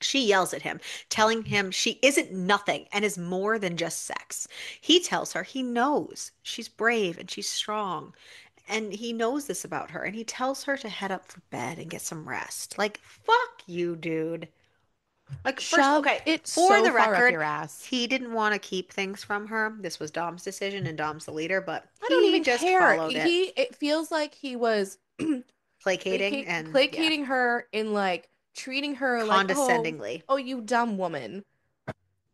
She yells at him, telling him she isn't nothing and is more than just sex. He tells her he knows she's brave and she's strong, and he knows this about her, and he tells her to head up for bed and get some rest. Like, fuck you, dude. Like, first, Shove okay, it for so the far up record, your ass. he didn't want to keep things from her. This was Dom's decision, and Dom's the leader, but I don't he even just care. followed it, It feels like he was placating and, yeah, placating her and like treating her like, condescendingly. oh, you dumb woman.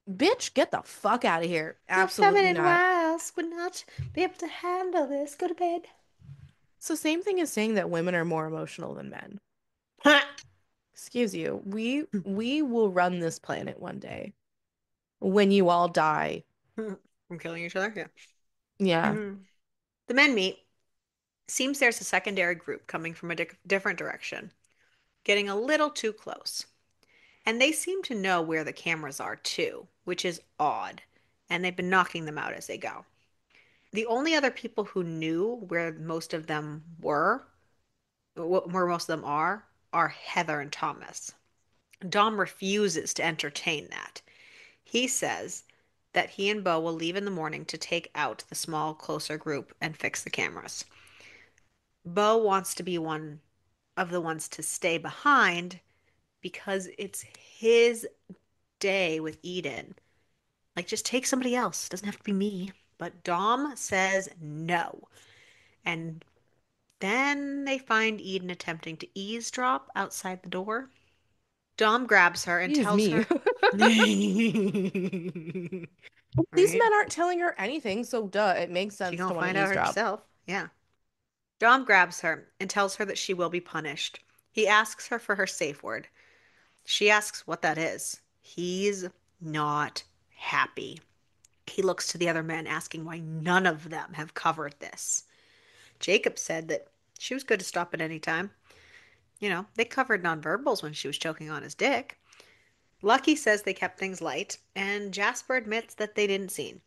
Bitch, get the fuck out of here. The Absolutely feminine not. else would not be able to handle this. Go to bed. So same thing as saying that women are more emotional than men. Excuse you. We will run this planet one day when you all die. From killing each other? Yeah. Yeah. Mhm. The men meet. Seems there's a secondary group coming from a different direction, getting a little too close. And they seem to know where the cameras are too, which is odd. And they've been knocking them out as they go. The only other people who knew where most of them were, where most of them are Heather and Thomas. Dom refuses to entertain that. He says that he and Bo will leave in the morning to take out the small, closer group and fix the cameras. Bo wants to be one of the ones to stay behind because it's his day with Eden. Like, just take somebody else. It doesn't have to be me. But Dom says no. And then they find Eden attempting to eavesdrop outside the door. Dom grabs her and Excuse tells me. her, These right? men aren't telling her anything, so duh, it makes She sense gonna to want to find out eavesdrop. herself. Yeah. Dom grabs her and tells her that she will be punished. He asks her for her safe word. She asks what that is. He's not happy. He looks to the other men, asking why none of them have covered this. Jacob said that she was good to stop at any time. You know, they covered nonverbals when she was choking on his dick. Lucky says they kept things light, and Jasper admits that they didn't see.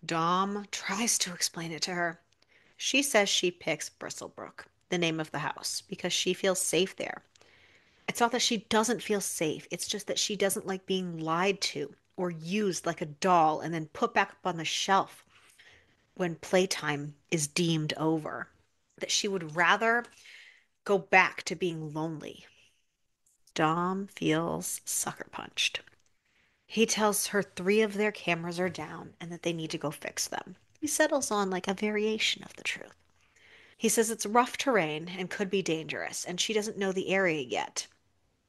Dom tries to explain it to her. She says she picks Bristlebrook, the name of the house, because she feels safe there. It's not that she doesn't feel safe, it's just that she doesn't like being lied to or used like a doll and then put back up on the shelf when playtime is deemed over. That she would rather go back to being lonely. Dom feels sucker punched. He tells her three of their cameras are down and that they need to go fix them. He settles on like a variation of the truth. He says it's rough terrain and could be dangerous, and she doesn't know the area yet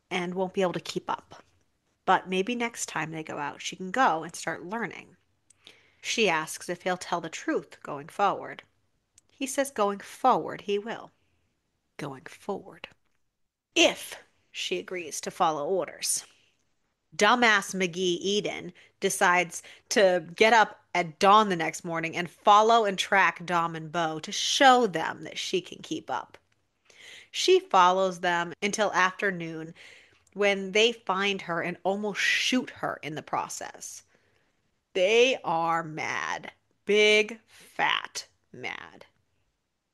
and won't be able to keep up. But maybe next time they go out, she can go and start learning. She asks if he'll tell the truth going forward. He says going forward he will. Going forward. If she agrees to follow orders. Dumbass McGee Eden decides to get up at dawn the next morning and follow and track Dom and Bo to show them that she can keep up. She follows them until afternoon when they find her and almost shoot her in the process. They are mad. Big, fat mad.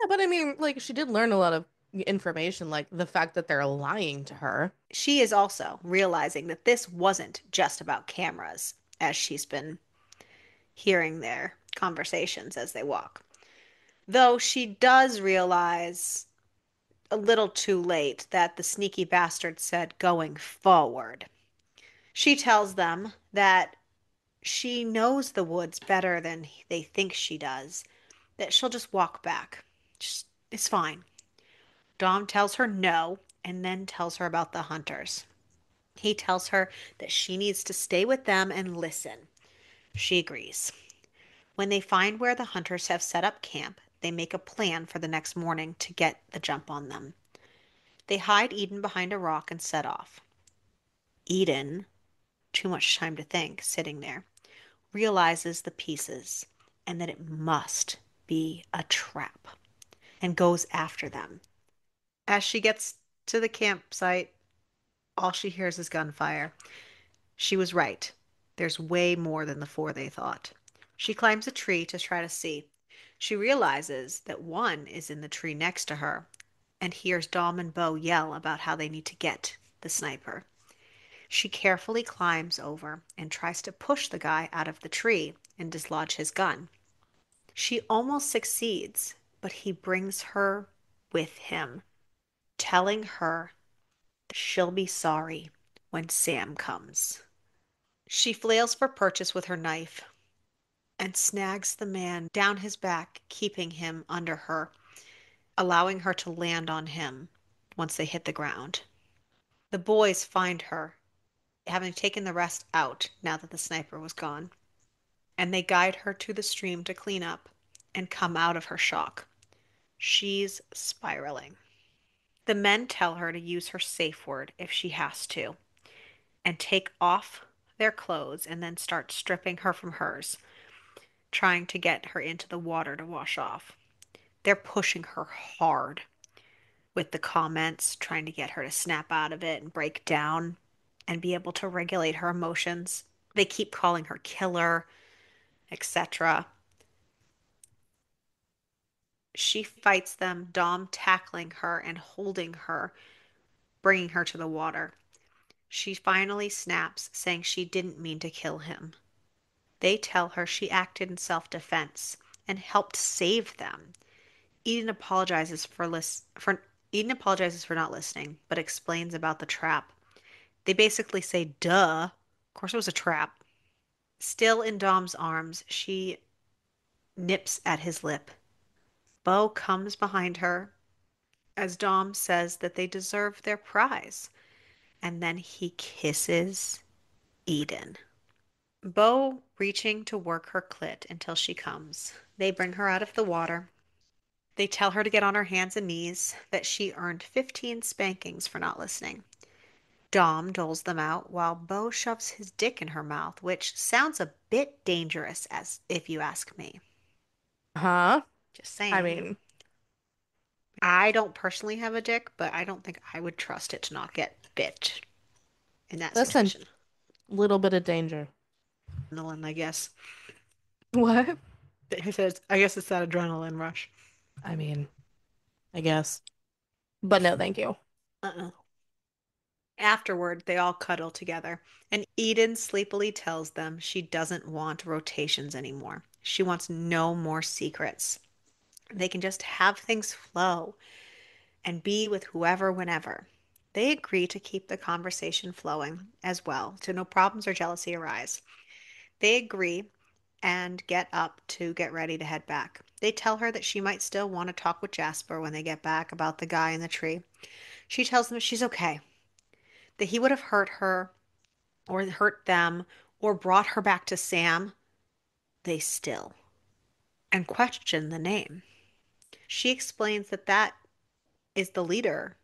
Yeah, but I mean, like, she did learn a lot of information, like the fact that they're lying to her. She is also realizing that this wasn't just about cameras, as she's been hearing their conversations as they walk. Though she does realize a little too late that the sneaky bastard said going forward. She tells them that she knows the woods better than they think she does, that she'll just walk back. Just, it's fine. Dom tells her no and then tells her about the hunters. He tells her that she needs to stay with them and listen. She agrees. When they find where the hunters have set up camp, they make a plan for the next morning to get the jump on them. They hide Eden behind a rock and set off. Eden, too much time to think, sitting there, realizes the pieces and that it must be a trap and goes after them. As she gets to the campsite, all she hears is gunfire. She was right. There's way more than the four they thought. She climbs a tree to try to see. She realizes that one is in the tree next to her and hears Dom and Bo yell about how they need to get the sniper. She carefully climbs over and tries to push the guy out of the tree and dislodge his gun. She almost succeeds, but he brings her with him, telling her she'll be sorry when Sam comes. She flails for purchase with her knife and snags the man down his back, keeping him under her, allowing her to land on him once they hit the ground. The boys find her, having taken the rest out now that the sniper was gone, and they guide her to the stream to clean up and come out of her shock. She's spiraling. The men tell her to use her safe word if she has to and take off their clothes and then start stripping her from hers, trying to get her into the water to wash off. They're pushing her hard with the comments, trying to get her to snap out of it and break down and be able to regulate her emotions. They keep calling her killer, etc. She fights them, Dom tackling her and holding her, bringing her to the water. She finally snaps, saying she didn't mean to kill him. They tell her she acted in self-defense and helped save them. Eden apologizes for Eden apologizes for not listening, but explains about the trap. They basically say, duh. Of course it was a trap. Still in Dom's arms, she nips at his lip. Bo comes behind her as Dom says that they deserve their prize, and then he kisses Eden. Bo reaching to work her clit until she comes. They bring her out of the water. They tell her to get on her hands and knees, that she earned 15 spankings for not listening. Dom doles them out while Bo shoves his dick in her mouth, which sounds a bit dangerous, as if you ask me. Huh? Just I saying. mean, I don't personally have a dick, but I don't think I would trust it to not get bit in that listen, situation. little bit of danger. Adrenaline, I guess. What? It says, I guess it's that adrenaline rush. I mean, I guess. But no, thank you. Uh-uh. Afterward, they all cuddle together, and Eden sleepily tells them she doesn't want rotations anymore. She wants no more secrets. They can just have things flow and be with whoever whenever. They agree to keep the conversation flowing as well, so no problems or jealousy arise. They agree and get up to get ready to head back. They tell her that she might still want to talk with Jasper when they get back about the guy in the tree. She tells them she's okay, that he would have hurt her or hurt them or brought her back to Sam. They still and question the name. She explains that that is the leader,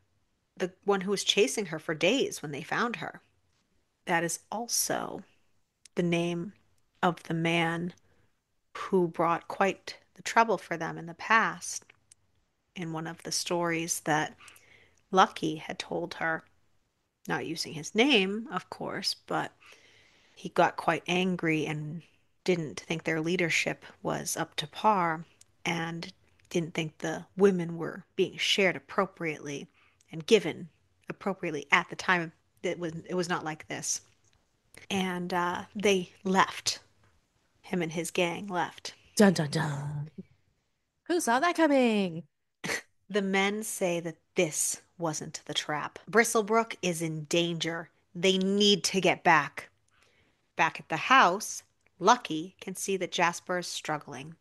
the one who was chasing her for days when they found her. That is also the name of the man who brought quite the trouble for them in the past in one of the stories that Lucky had told her, not using his name, of course, but he got quite angry and didn't think their leadership was up to par and didn't think the women were being shared appropriately and given appropriately at the time. It was not like this. And they left. Him and his gang left. Dun dun dun. Who saw that coming? The men say that this wasn't the trap. Bristlebrook is in danger. They need to get back. Back at the house, Lucky can see that Jasper is struggling.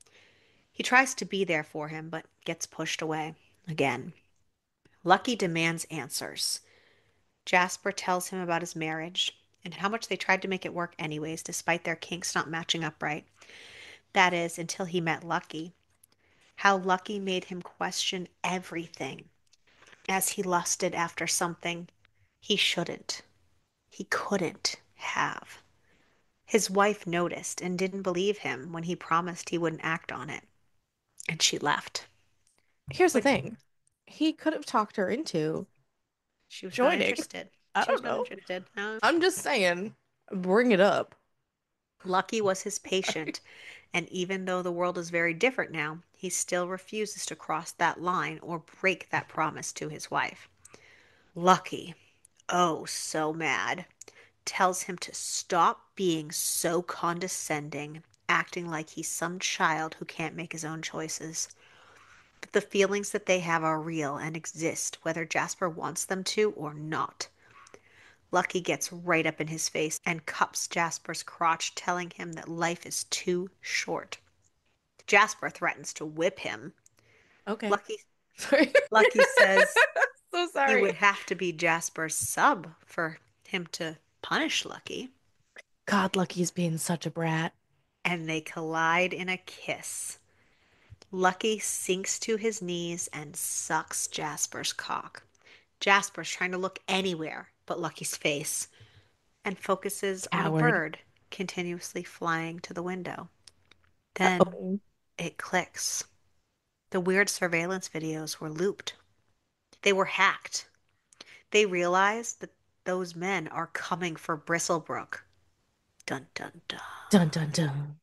He tries to be there for him, but gets pushed away again. Lucky demands answers. Jasper tells him about his marriage and how much they tried to make it work anyways, despite their kinks not matching up right. That is, until he met Lucky. How Lucky made him question everything as he lusted after something he shouldn't, he couldn't have. His wife noticed and didn't believe him when he promised he wouldn't act on it, and she left. Here's the But thing. He could have talked her into she was not joining. interested. I She don't was not know. interested. No. I'm just saying, bring it up. Lucky was his patient, and even though the world is very different now, he still refuses to cross that line or break that promise to his wife. Lucky, oh, so mad, tells him to stop being so condescending, acting like he's some child who can't make his own choices. But the feelings that they have are real and exist, whether Jasper wants them to or not. Lucky gets right up in his face and cups Jasper's crotch, telling him that life is too short. Jasper threatens to whip him. Okay. Lucky Sorry. Lucky says So he would sorry. have to be Jasper's sub for him to punish Lucky. God, Lucky's being such a brat. and they collide in a kiss. Lucky sinks to his knees and sucks Jasper's cock. Jasper's trying to look anywhere but Lucky's face and focuses on a Coward. bird continuously flying to the window. Then Uh-oh. it clicks. The weird surveillance videos were looped. They were hacked. They realized that those men are coming for Bristlebrook. Dun dun dun. Dun dun dun.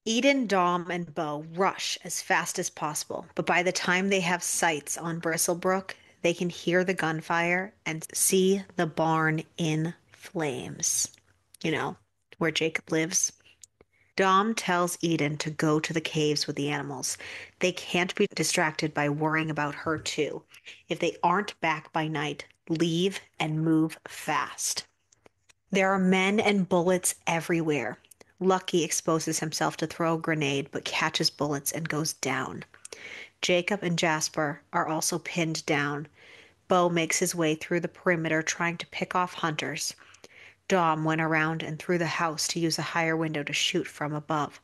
Eden, Dom, and Bo rush as fast as possible, but by the time they have sights on Bristlebrook, they can hear the gunfire and see the barn in flames. You know, where Jacob lives. Dom tells Eden to go to the caves with the animals. They can't be distracted by worrying about her, too. If they aren't back by night, leave and move fast. There are men and bullets everywhere. Lucky exposes himself to throw a grenade but catches bullets and goes down. Jacob and Jasper are also pinned down. Bo makes his way through the perimeter trying to pick off hunters. Dom went around and through the house to use a higher window to shoot from above.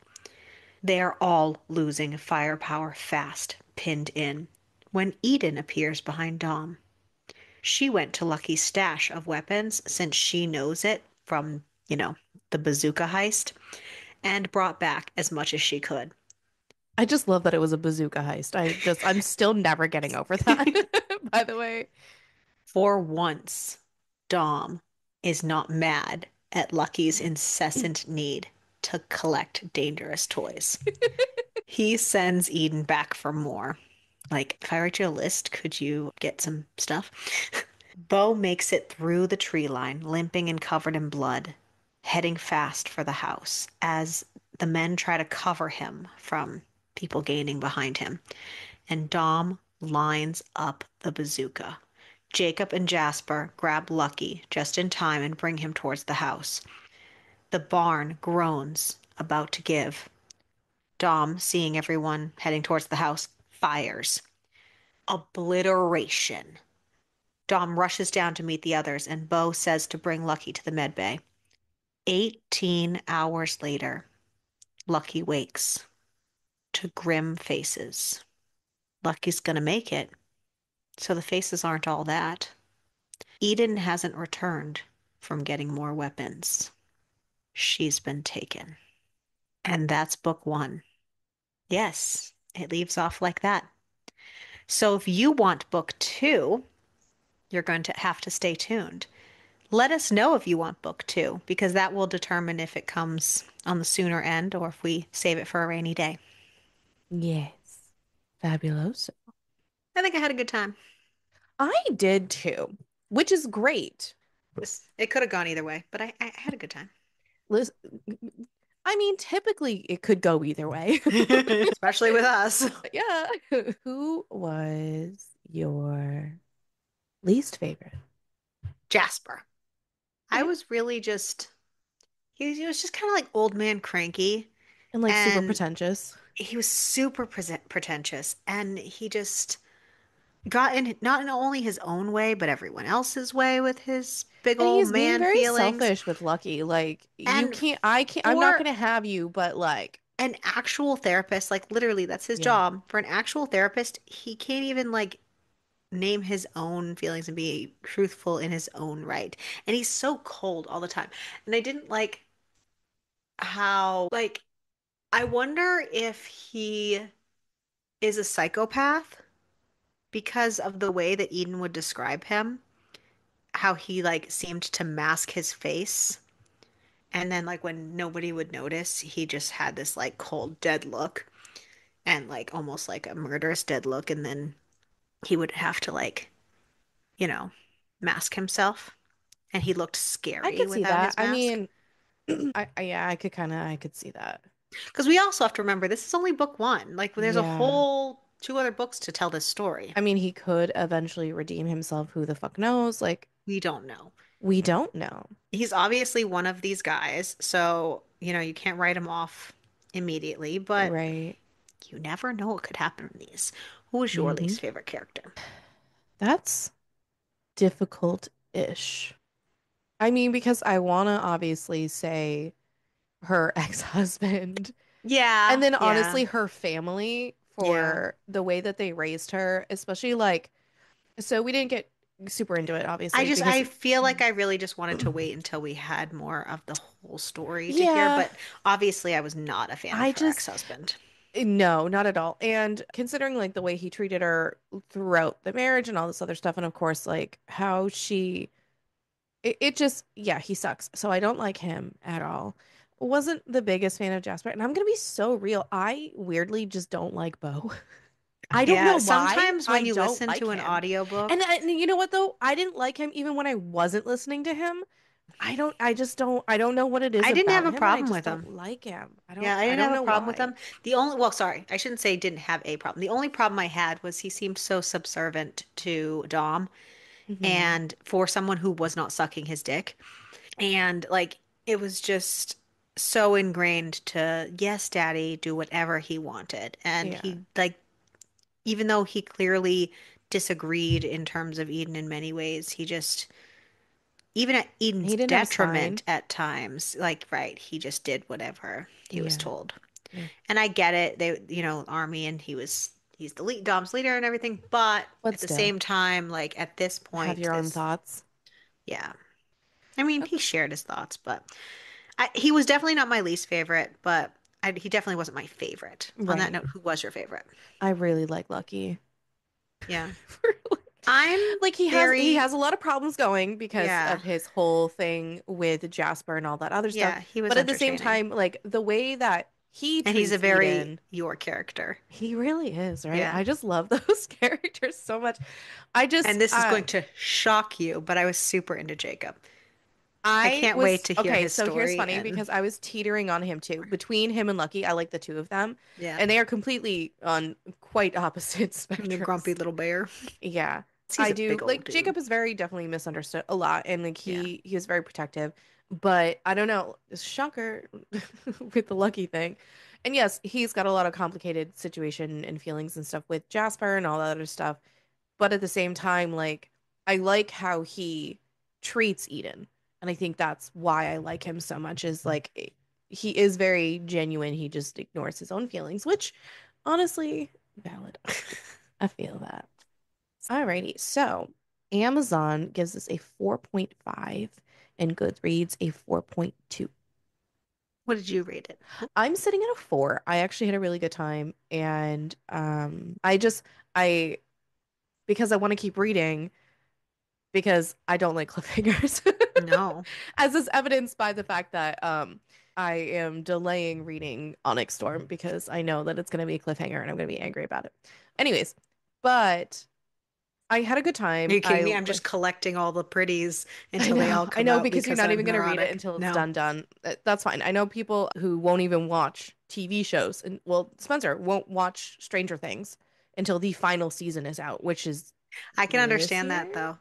They are all losing firepower fast, pinned in, when Eden appears behind Dom. She went to Lucky's stash of weapons since she knows it from, the bazooka heist, and brought back as much as she could. I just love that it was a bazooka heist. I'm still never getting over that, by the way. For once, Dom is not mad at Lucky's incessant need to collect dangerous toys. He sends Eden back for more. Like, if I write you a list, could you get some stuff? Bo makes it through the tree line, limping and covered in blood, heading fast for the house as the men try to cover him from people gaining behind him. And Dom lines up the bazooka. Jacob and Jasper grab Lucky just in time and bring him towards the house. The barn groans, about to give. Dom, seeing everyone heading towards the house, fires. Obliteration. Dom rushes down to meet the others, and Bo says to bring Lucky to the med bay. 18 hours later, Lucky wakes to grim faces. Lucky's gonna make it, so the faces aren't all that. Eden hasn't returned from getting more weapons. She's been taken. And that's book one. Yes, it leaves off like that. So if you want book two, you're going to have to stay tuned. Let us know if you want book two, because that will determine if it comes on the sooner end or if we save it for a rainy day. Yes. Fabuloso. I think I had a good time. I did too, which is great. It could have gone either way, but I had a good time. Listen, I mean, typically it could go either way. Especially with us. Yeah. Who was your least favorite? Jasper. I Okay. was really just, he was just kind of like old man cranky, And like super and pretentious. he was super pretentious, and he just got in not in only his own way, but everyone else's way with his big And old he's being man very feelings. selfish with Lucky. Like, you And can't, I can't, I'm not for gonna have you, but like, an actual therapist, like literally that's his yeah. job. For an actual therapist, he can't even like name his own feelings and be truthful in his own right. And he's so cold all the time. And I didn't like how, like, I wonder if he is a psychopath because of the way that Eden would describe him, how he like seemed to mask his face. And then like when nobody would notice, he just had this like cold, dead look and like almost like a murderous dead look. And then he would have to like, you know, mask himself. And he looked I scary could see without that. his I mask. mean, yeah, I could see that. Because we also have to remember this is only book one. Like there's a Yeah. whole two other books to tell this story. I mean, he could eventually redeem himself. Who the fuck knows? Like, We don't know. we don't know. He's obviously one of these guys, so you can't write him off immediately, but Right. you never know what could happen in these. Who was your Hmm. least favorite character? That's difficult-ish. I mean, because I want to obviously say her ex-husband. And Yeah, then yeah, honestly, her family yeah. for the way that they raised her, especially like, so we didn't get super into it, obviously, because I feel like I really just wanted to wait until we had more of the whole story to hear, yeah, but obviously I was not a fan of I her just, ex-husband. no, not at all. And considering like the way he treated her throughout the marriage and all this other stuff, and of course, like how it just, yeah, he sucks. So I don't like him at all. Wasn't the biggest fan of Jasper. And I'm gonna be so real. I weirdly just don't like Bo. I don't know Yeah, why. sometimes I when you don't listen like to an him. And, audiobook, and you know what though? I didn't like him even when I wasn't listening to him. I just don't, I don't know what it is I didn't have about a him, and I problem just with don't him. like him. Yeah, I I didn't don't have a know problem with why. him. The only, well, sorry, I shouldn't say didn't have a problem. The only problem I had was he seemed so subservient to Dom Hmm. and for someone who was not sucking his dick. And like it was just so ingrained to, yes, daddy, do whatever he wanted. And Yeah. he like even though he clearly disagreed in terms of Eden in many ways, he just even at Eden's He didn't have a spine. detriment at times, like right, he just did whatever he was Yeah. told. Yeah. And I get it. They, army and he's the lead, Dom's leader and everything, but But at the still, same time, like at this have point, your own this thoughts. yeah. I mean, he Okay. shared his thoughts, but he was definitely not my least favorite, but he definitely wasn't my favorite. On that Right. note, who was your favorite? I really like Lucky. Yeah. Really. I'm Like he very, has a lot of problems going because yeah. of his whole thing with Jasper and all that other stuff. Yeah, he was But at the same entertaining. time, like the way that he And he's a treats very Eden, your character. he really is, right? Yeah. I just love those characters so much. I just And this is going to shock you, but I was super into Jacob. I I can't wait was to hear okay, his so here's story funny and because I was teetering on him too. Between him and Lucky, I like the two of them. yeah, And they are completely on quite opposite and the grumpy spectrums. little bear. Yeah. He's I a do. big old Like dude. Jacob is very definitely misunderstood a lot and like Yeah. he is very protective. But I don't know, shocker with the Lucky thing. And yes, he's got a lot of complicated situation and feelings and stuff with Jasper and all that other stuff. But at the same time, like I like how he treats Eden. And I think that's why I like him so much is like he is very genuine. He just ignores his own feelings, which honestly, valid. I feel that. Alrighty, so Amazon gives us a 4.5 and Goodreads a 4.2. What did you rate it? I'm sitting at a 4. I actually had a really good time and I because I want to keep reading because I don't like cliffhangers. No. As is evidenced by the fact that I am delaying reading Onyx Storm because I know that it's going to be a cliffhanger and I'm going to be angry about it. Anyways, but I had a good Are time. you kidding me? I'm just collecting all the pretties until they all I come know out because you're because not I'm even going to read it neurotic. until it's No. done. That's fine. I know people who won't even watch TV shows and well, Spencer won't watch Stranger Things until the final season is out, which is I can this understand that year. though.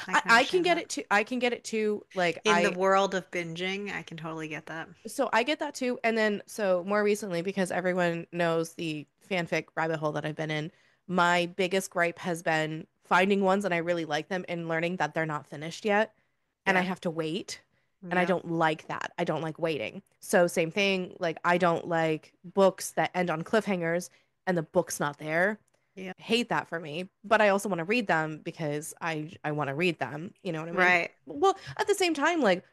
I can I can understand get that. it too. I can get it too. In the world of binging, I can totally get that. So I get that too. And then so more recently, because everyone knows the fanfic rabbit hole that I've been in, my biggest gripe has been finding ones and I really like them and learning that they're not finished yet and I Yeah. have to wait. And I Yeah. don't like that. I don't like waiting. So same thing, like I don't like books that end on cliffhangers and the book's not there. Yeah. Hate that for me, but I also want to read them because I want to read them. You know what I mean? Right. Well, at the same time, like,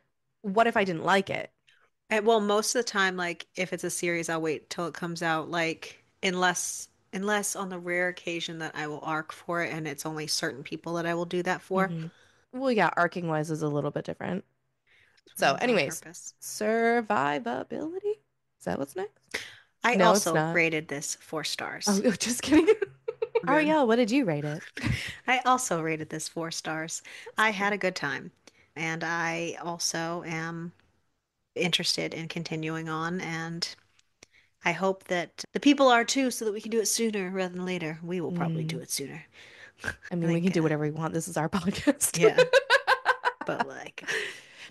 what if I didn't like it? And, well, most of the time, like if it's a series, I'll wait till it comes out. Like unless on the rare occasion that I will arc for it, and it's only certain people that I will do that for. Hmm. Well, yeah, arcing wise is a little bit different. That's what So, it is on anyways, purpose. survivability? Is that what's next? I No, it's also not. rated this four Oh, stars. just kidding. We're good. Ariel, what did you rate it? I also rated this four stars. That's I good. had a good time, and I also am interested in continuing on, and I hope that the people are too, so that we can do it sooner rather than later. We will probably do Mm, it sooner. I I mean, we can think, do whatever we want. This is our podcast. yeah, but like,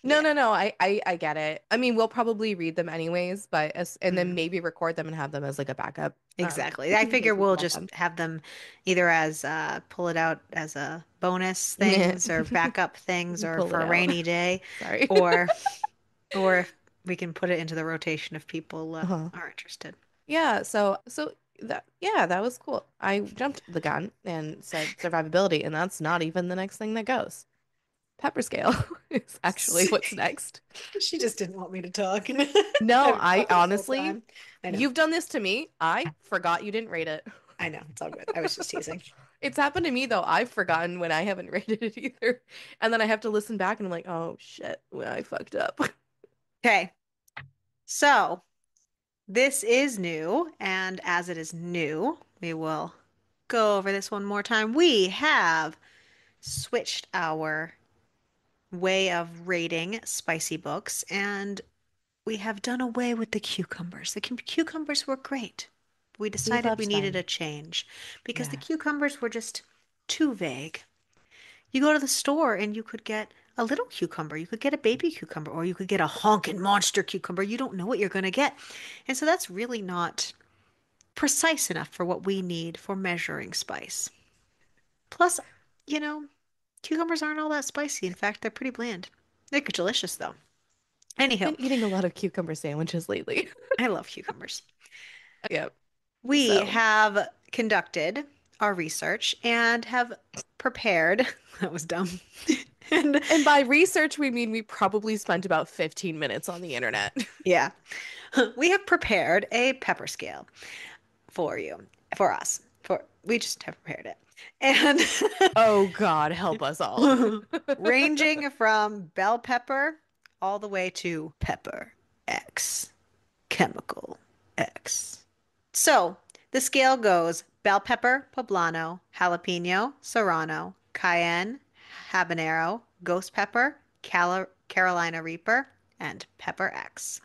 No, yeah, no, no. I get it. I mean, we'll probably read them anyways, but and then mm, maybe record them and have them as like a backup, exactly. I in figure case we'll people want just them. have them either as pull it out as a bonus things or backup things or Pull it for a out. rainy day, Sorry. or or if we can put it into the rotation if people Uh-huh. are interested. Yeah, so that yeah, that was cool. I jumped the gun and said survivability, and that's not even the next thing that goes. Pepper scale is actually what's next. She just didn't want me to talk. No, I've been I talking this whole honestly, time. I know. you've done this to me. I forgot you didn't rate it. I know. It's all good. I was just teasing. It's happened to me though. I've forgotten when I haven't rated it either. And then I have to listen back and I'm like, oh shit, well, I fucked up. Okay. So this is new, and as it is new, we will go over this one more time. We have switched our way of rating spicy books, and we have done away with the cucumbers. The cucumbers were great. We We decided we loved needed a them. change because the Yeah. cucumbers were just too vague. You go to the store and you could get a little cucumber, you could get a baby cucumber, or you could get a honkin' monster cucumber. You don't know what you're going to get. And so that's really not precise enough for what we need for measuring spice. Plus, you know, cucumbers aren't all that spicy. In fact, they're pretty bland. They're delicious though. I've Anywho, been eating a lot of cucumber sandwiches lately. I love cucumbers. Yep. We So, have conducted our research and have prepared. That was dumb. And and by research, we mean we probably spent about 15 minutes on the internet. yeah, we have prepared a pepper scale for you, for us. For we just have prepared it. Oh God, help us all. And ranging from bell pepper all the way to pepper X, chemical X. So the scale goes bell pepper, poblano, jalapeno, serrano, cayenne, habanero, ghost pepper, Carolina Reaper, and pepper X.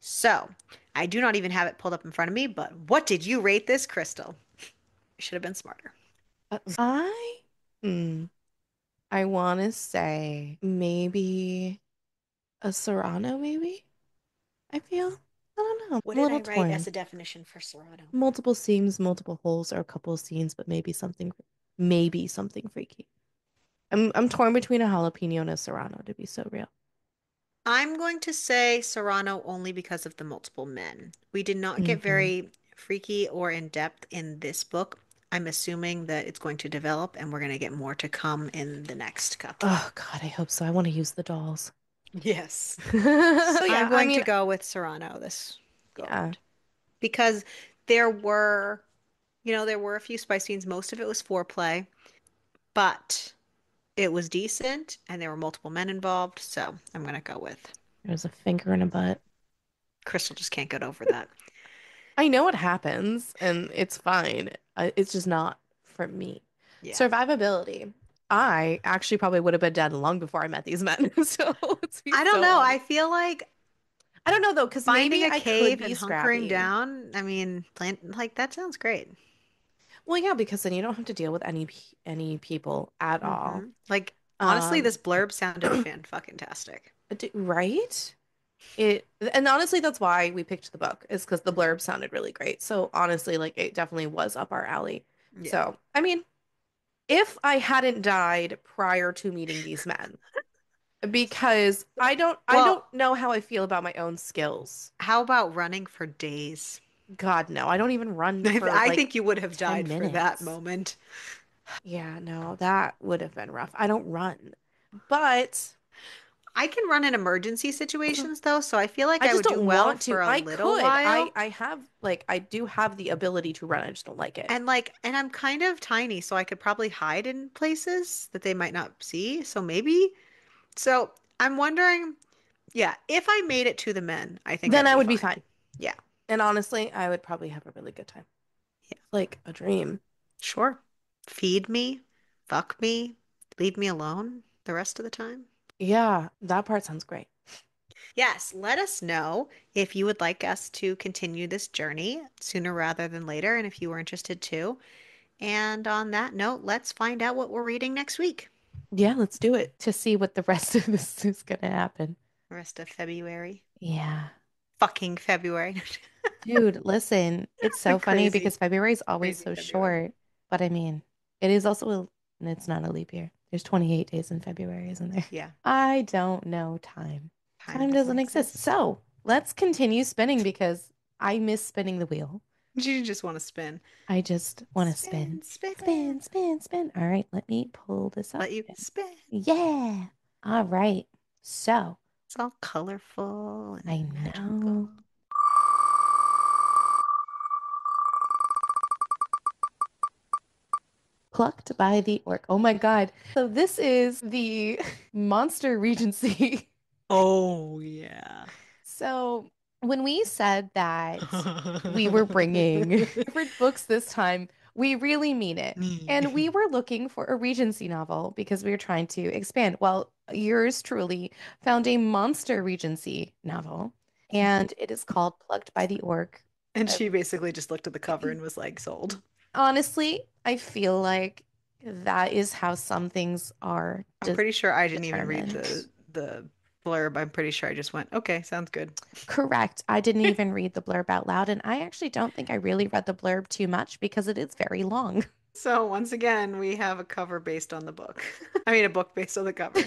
So I do not even have it pulled up in front of me, but what did you rate this, Crystal? I should have been smarter. I, hmm, I want to say maybe a Serrano, maybe? I feel. I don't know. What I'm a did little I write as torn. a definition for Serrano? Multiple seams, multiple holes, or a couple of scenes, but maybe something freaky. I'm torn between a jalapeno and a Serrano, to be so real. I'm going to say Serrano only because of the multiple men. We did not get Hmm. very freaky or in depth in this book. I'm assuming that it's going to develop and we're going to get more to come in the next couple. Oh God, I hope so. I want to use the dolls. Yes. So I'm yeah, I going to mean, go with Serrano this go yeah, around because there were, there were a few spice scenes. Most of it was foreplay, but it was decent and there were multiple men involved. So I'm going to go with there's a finger in a butt. Crystal just can't get over that. I know what happens, and it's fine. It's just not for me. Yeah. Survivability. I actually probably would have been dead long before I met these men. So let's be I don't so know. I honest. feel like I don't know though, because finding maybe a I could cave be and hunkering scrappy. down, I mean, like that sounds great. Well, yeah, because then you don't have to deal with any people at all. Like honestly, Um, this blurb sounded fan-fucking-tastic. right? And honestly, that's why we picked the book, is because the Hmm. blurb sounded really great. So honestly, like it definitely was up our alley. Yeah. So, I mean, if I hadn't died prior to meeting these men, because I don't Well, know how I feel about my own skills. how about running for days? God, no. I don't even run for I like think you would have 10 died for that minutes. moment. Yeah, no, that would have been rough. I don't run. But I can run in emergency situations though, so I feel like I I just would do don't well want for to. a I little could. while. I have like I do have the ability to run. I just don't like it. And I'm kind of tiny, so I could probably hide in places that they might not see. So maybe. So I'm wondering, yeah, if I made it to the men, I think Then I'd I be would be fine. fine. Yeah. And honestly, I would probably have a really good time. Yeah. Like a dream. Sure. Feed me, fuck me, leave me alone the rest of the time. Yeah, that part sounds great. Yes, let us know if you would like us to continue this journey sooner rather than later, and if you were interested too. And on that note, let's find out what we're reading next week. Yeah, let's do it to see what the rest of this is gonna happen. The rest of February. Yeah. Fucking February. Dude, listen, it's so funny Crazy, because February is always crazy so February. short. But I mean, it is also it's not a leap year. There's 28 days in February, isn't there? Yeah. I don't know time. Time Time doesn't doesn't exist. exist. So let's continue spinning because I miss spinning the wheel. You just want to spin. I just want to spin, Spin, spin. spin, spin, spin. All right, let me pull this up. Let you spin. Yeah. All right. So It's all colorful and I magical. know. Plucked by the orc. Oh my God. So this is the Monster Regency. Oh, yeah. So when we said that we were bringing favorite books this time, we really mean it. And we were looking for a Regency novel because we were trying to expand. Well, yours truly found a Monster Regency novel, and it is called Plucked by the Orc. And Uh, she basically just looked at the cover and was like, sold. Honestly, I feel like that is how some things are I'm pretty sure I didn't even read determined. the blurb. I'm pretty sure I just went, okay, sounds good. Correct. I didn't even read the blurb out loud, and I actually don't think I really read the blurb too much because it is very long. So once again, we have a cover based on the book. I mean, a book based on the cover.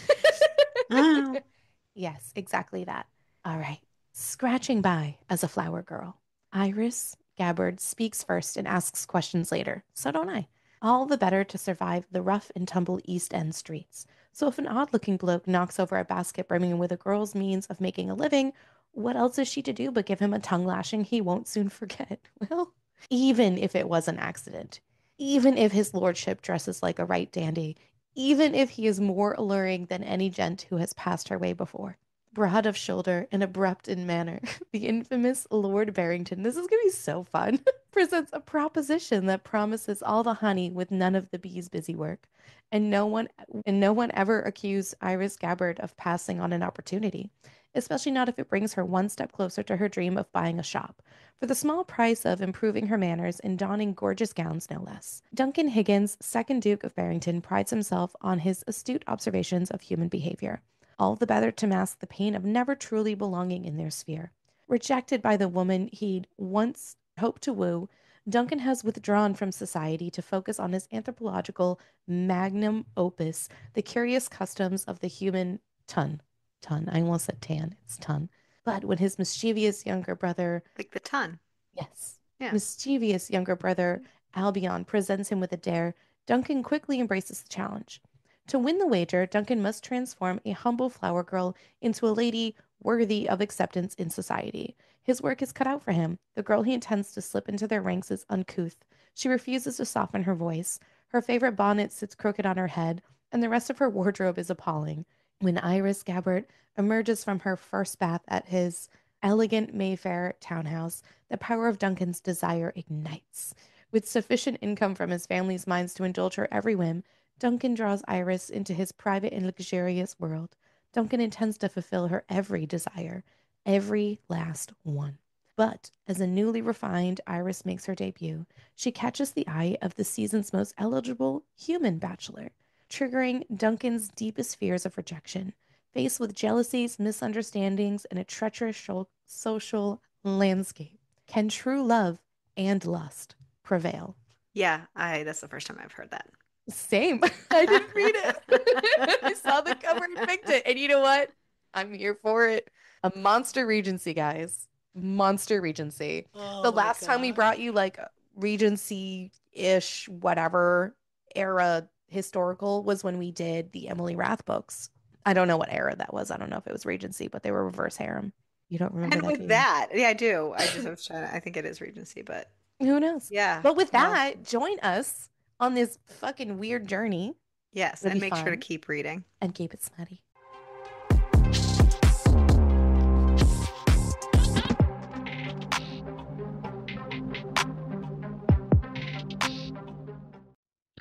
Yes, exactly that. All right. Scratching by as a flower girl. Iris Gabbard speaks first and asks questions later. So don't I. All the better to survive the rough and tumble East End streets. So if an odd-looking bloke knocks over a basket brimming with a girl's means of making a living, what else is she to do but give him a tongue lashing he won't soon forget? Well, even if it was an accident, even if his lordship dresses like a right dandy, even if he is more alluring than any gent who has passed her way before. Broad of shoulder and abrupt in manner, the infamous Lord Barrington, this is going to be so fun, presents a proposition that promises all the honey with none of the bee's busy work. And no one ever accused Iris Gabbard of passing on an opportunity, especially not if it brings her one step closer to her dream of buying a shop, for the small price of improving her manners and donning gorgeous gowns, no less. Duncan Higgins, second Duke of Barrington, prides himself on his astute observations of human behavior, all the better to mask the pain of never truly belonging in their sphere. Rejected by the woman he'd once hoped to woo, Duncan has withdrawn from society to focus on his anthropological magnum opus, the curious customs of the human ton. Ton. I almost said tan. It's ton. But when his mischievous younger brother, Like the ton. yes, Yeah. mischievous younger brother Albion presents him with a dare, Duncan quickly embraces the challenge. To win the wager, Duncan must transform a humble flower girl into a lady worthy of acceptance in society. His work is cut out for him. The girl he intends to slip into their ranks is uncouth. She refuses to soften her voice. Her favorite bonnet sits crooked on her head, and the rest of her wardrobe is appalling. When Iris Gabbard emerges from her first bath at his elegant Mayfair townhouse, the power of Duncan's desire ignites. With sufficient income from his family's mines to indulge her every whim, Duncan draws Iris into his private and luxurious world. Duncan intends to fulfill her every desire, every last one. But as a newly refined Iris makes her debut, she catches the eye of the season's most eligible human bachelor, triggering Duncan's deepest fears of rejection. Faced with jealousies, misunderstandings, and a treacherous social landscape, can true love and lust prevail? Yeah, I that's the first time I've heard that. Same. I didn't read it. I saw the cover and picked it. And you know what? I'm here for it. A Monster Regency, guys. Monster Regency. The Oh my last time we God. brought you like Regency-ish, whatever era historical was when we did the Emily Rath books. I don't know what era that was. I don't know if it was Regency, but they were reverse harem. You don't remember And that, do with you? that, yeah, I do. I was trying to, I think it is Regency, but Who knows? yeah. But with Well, that, join us on this fucking weird journey. yes, It'll and be make sure to fun keep reading. and keep it slutty.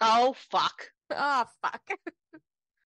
Oh, fuck. Oh, fuck.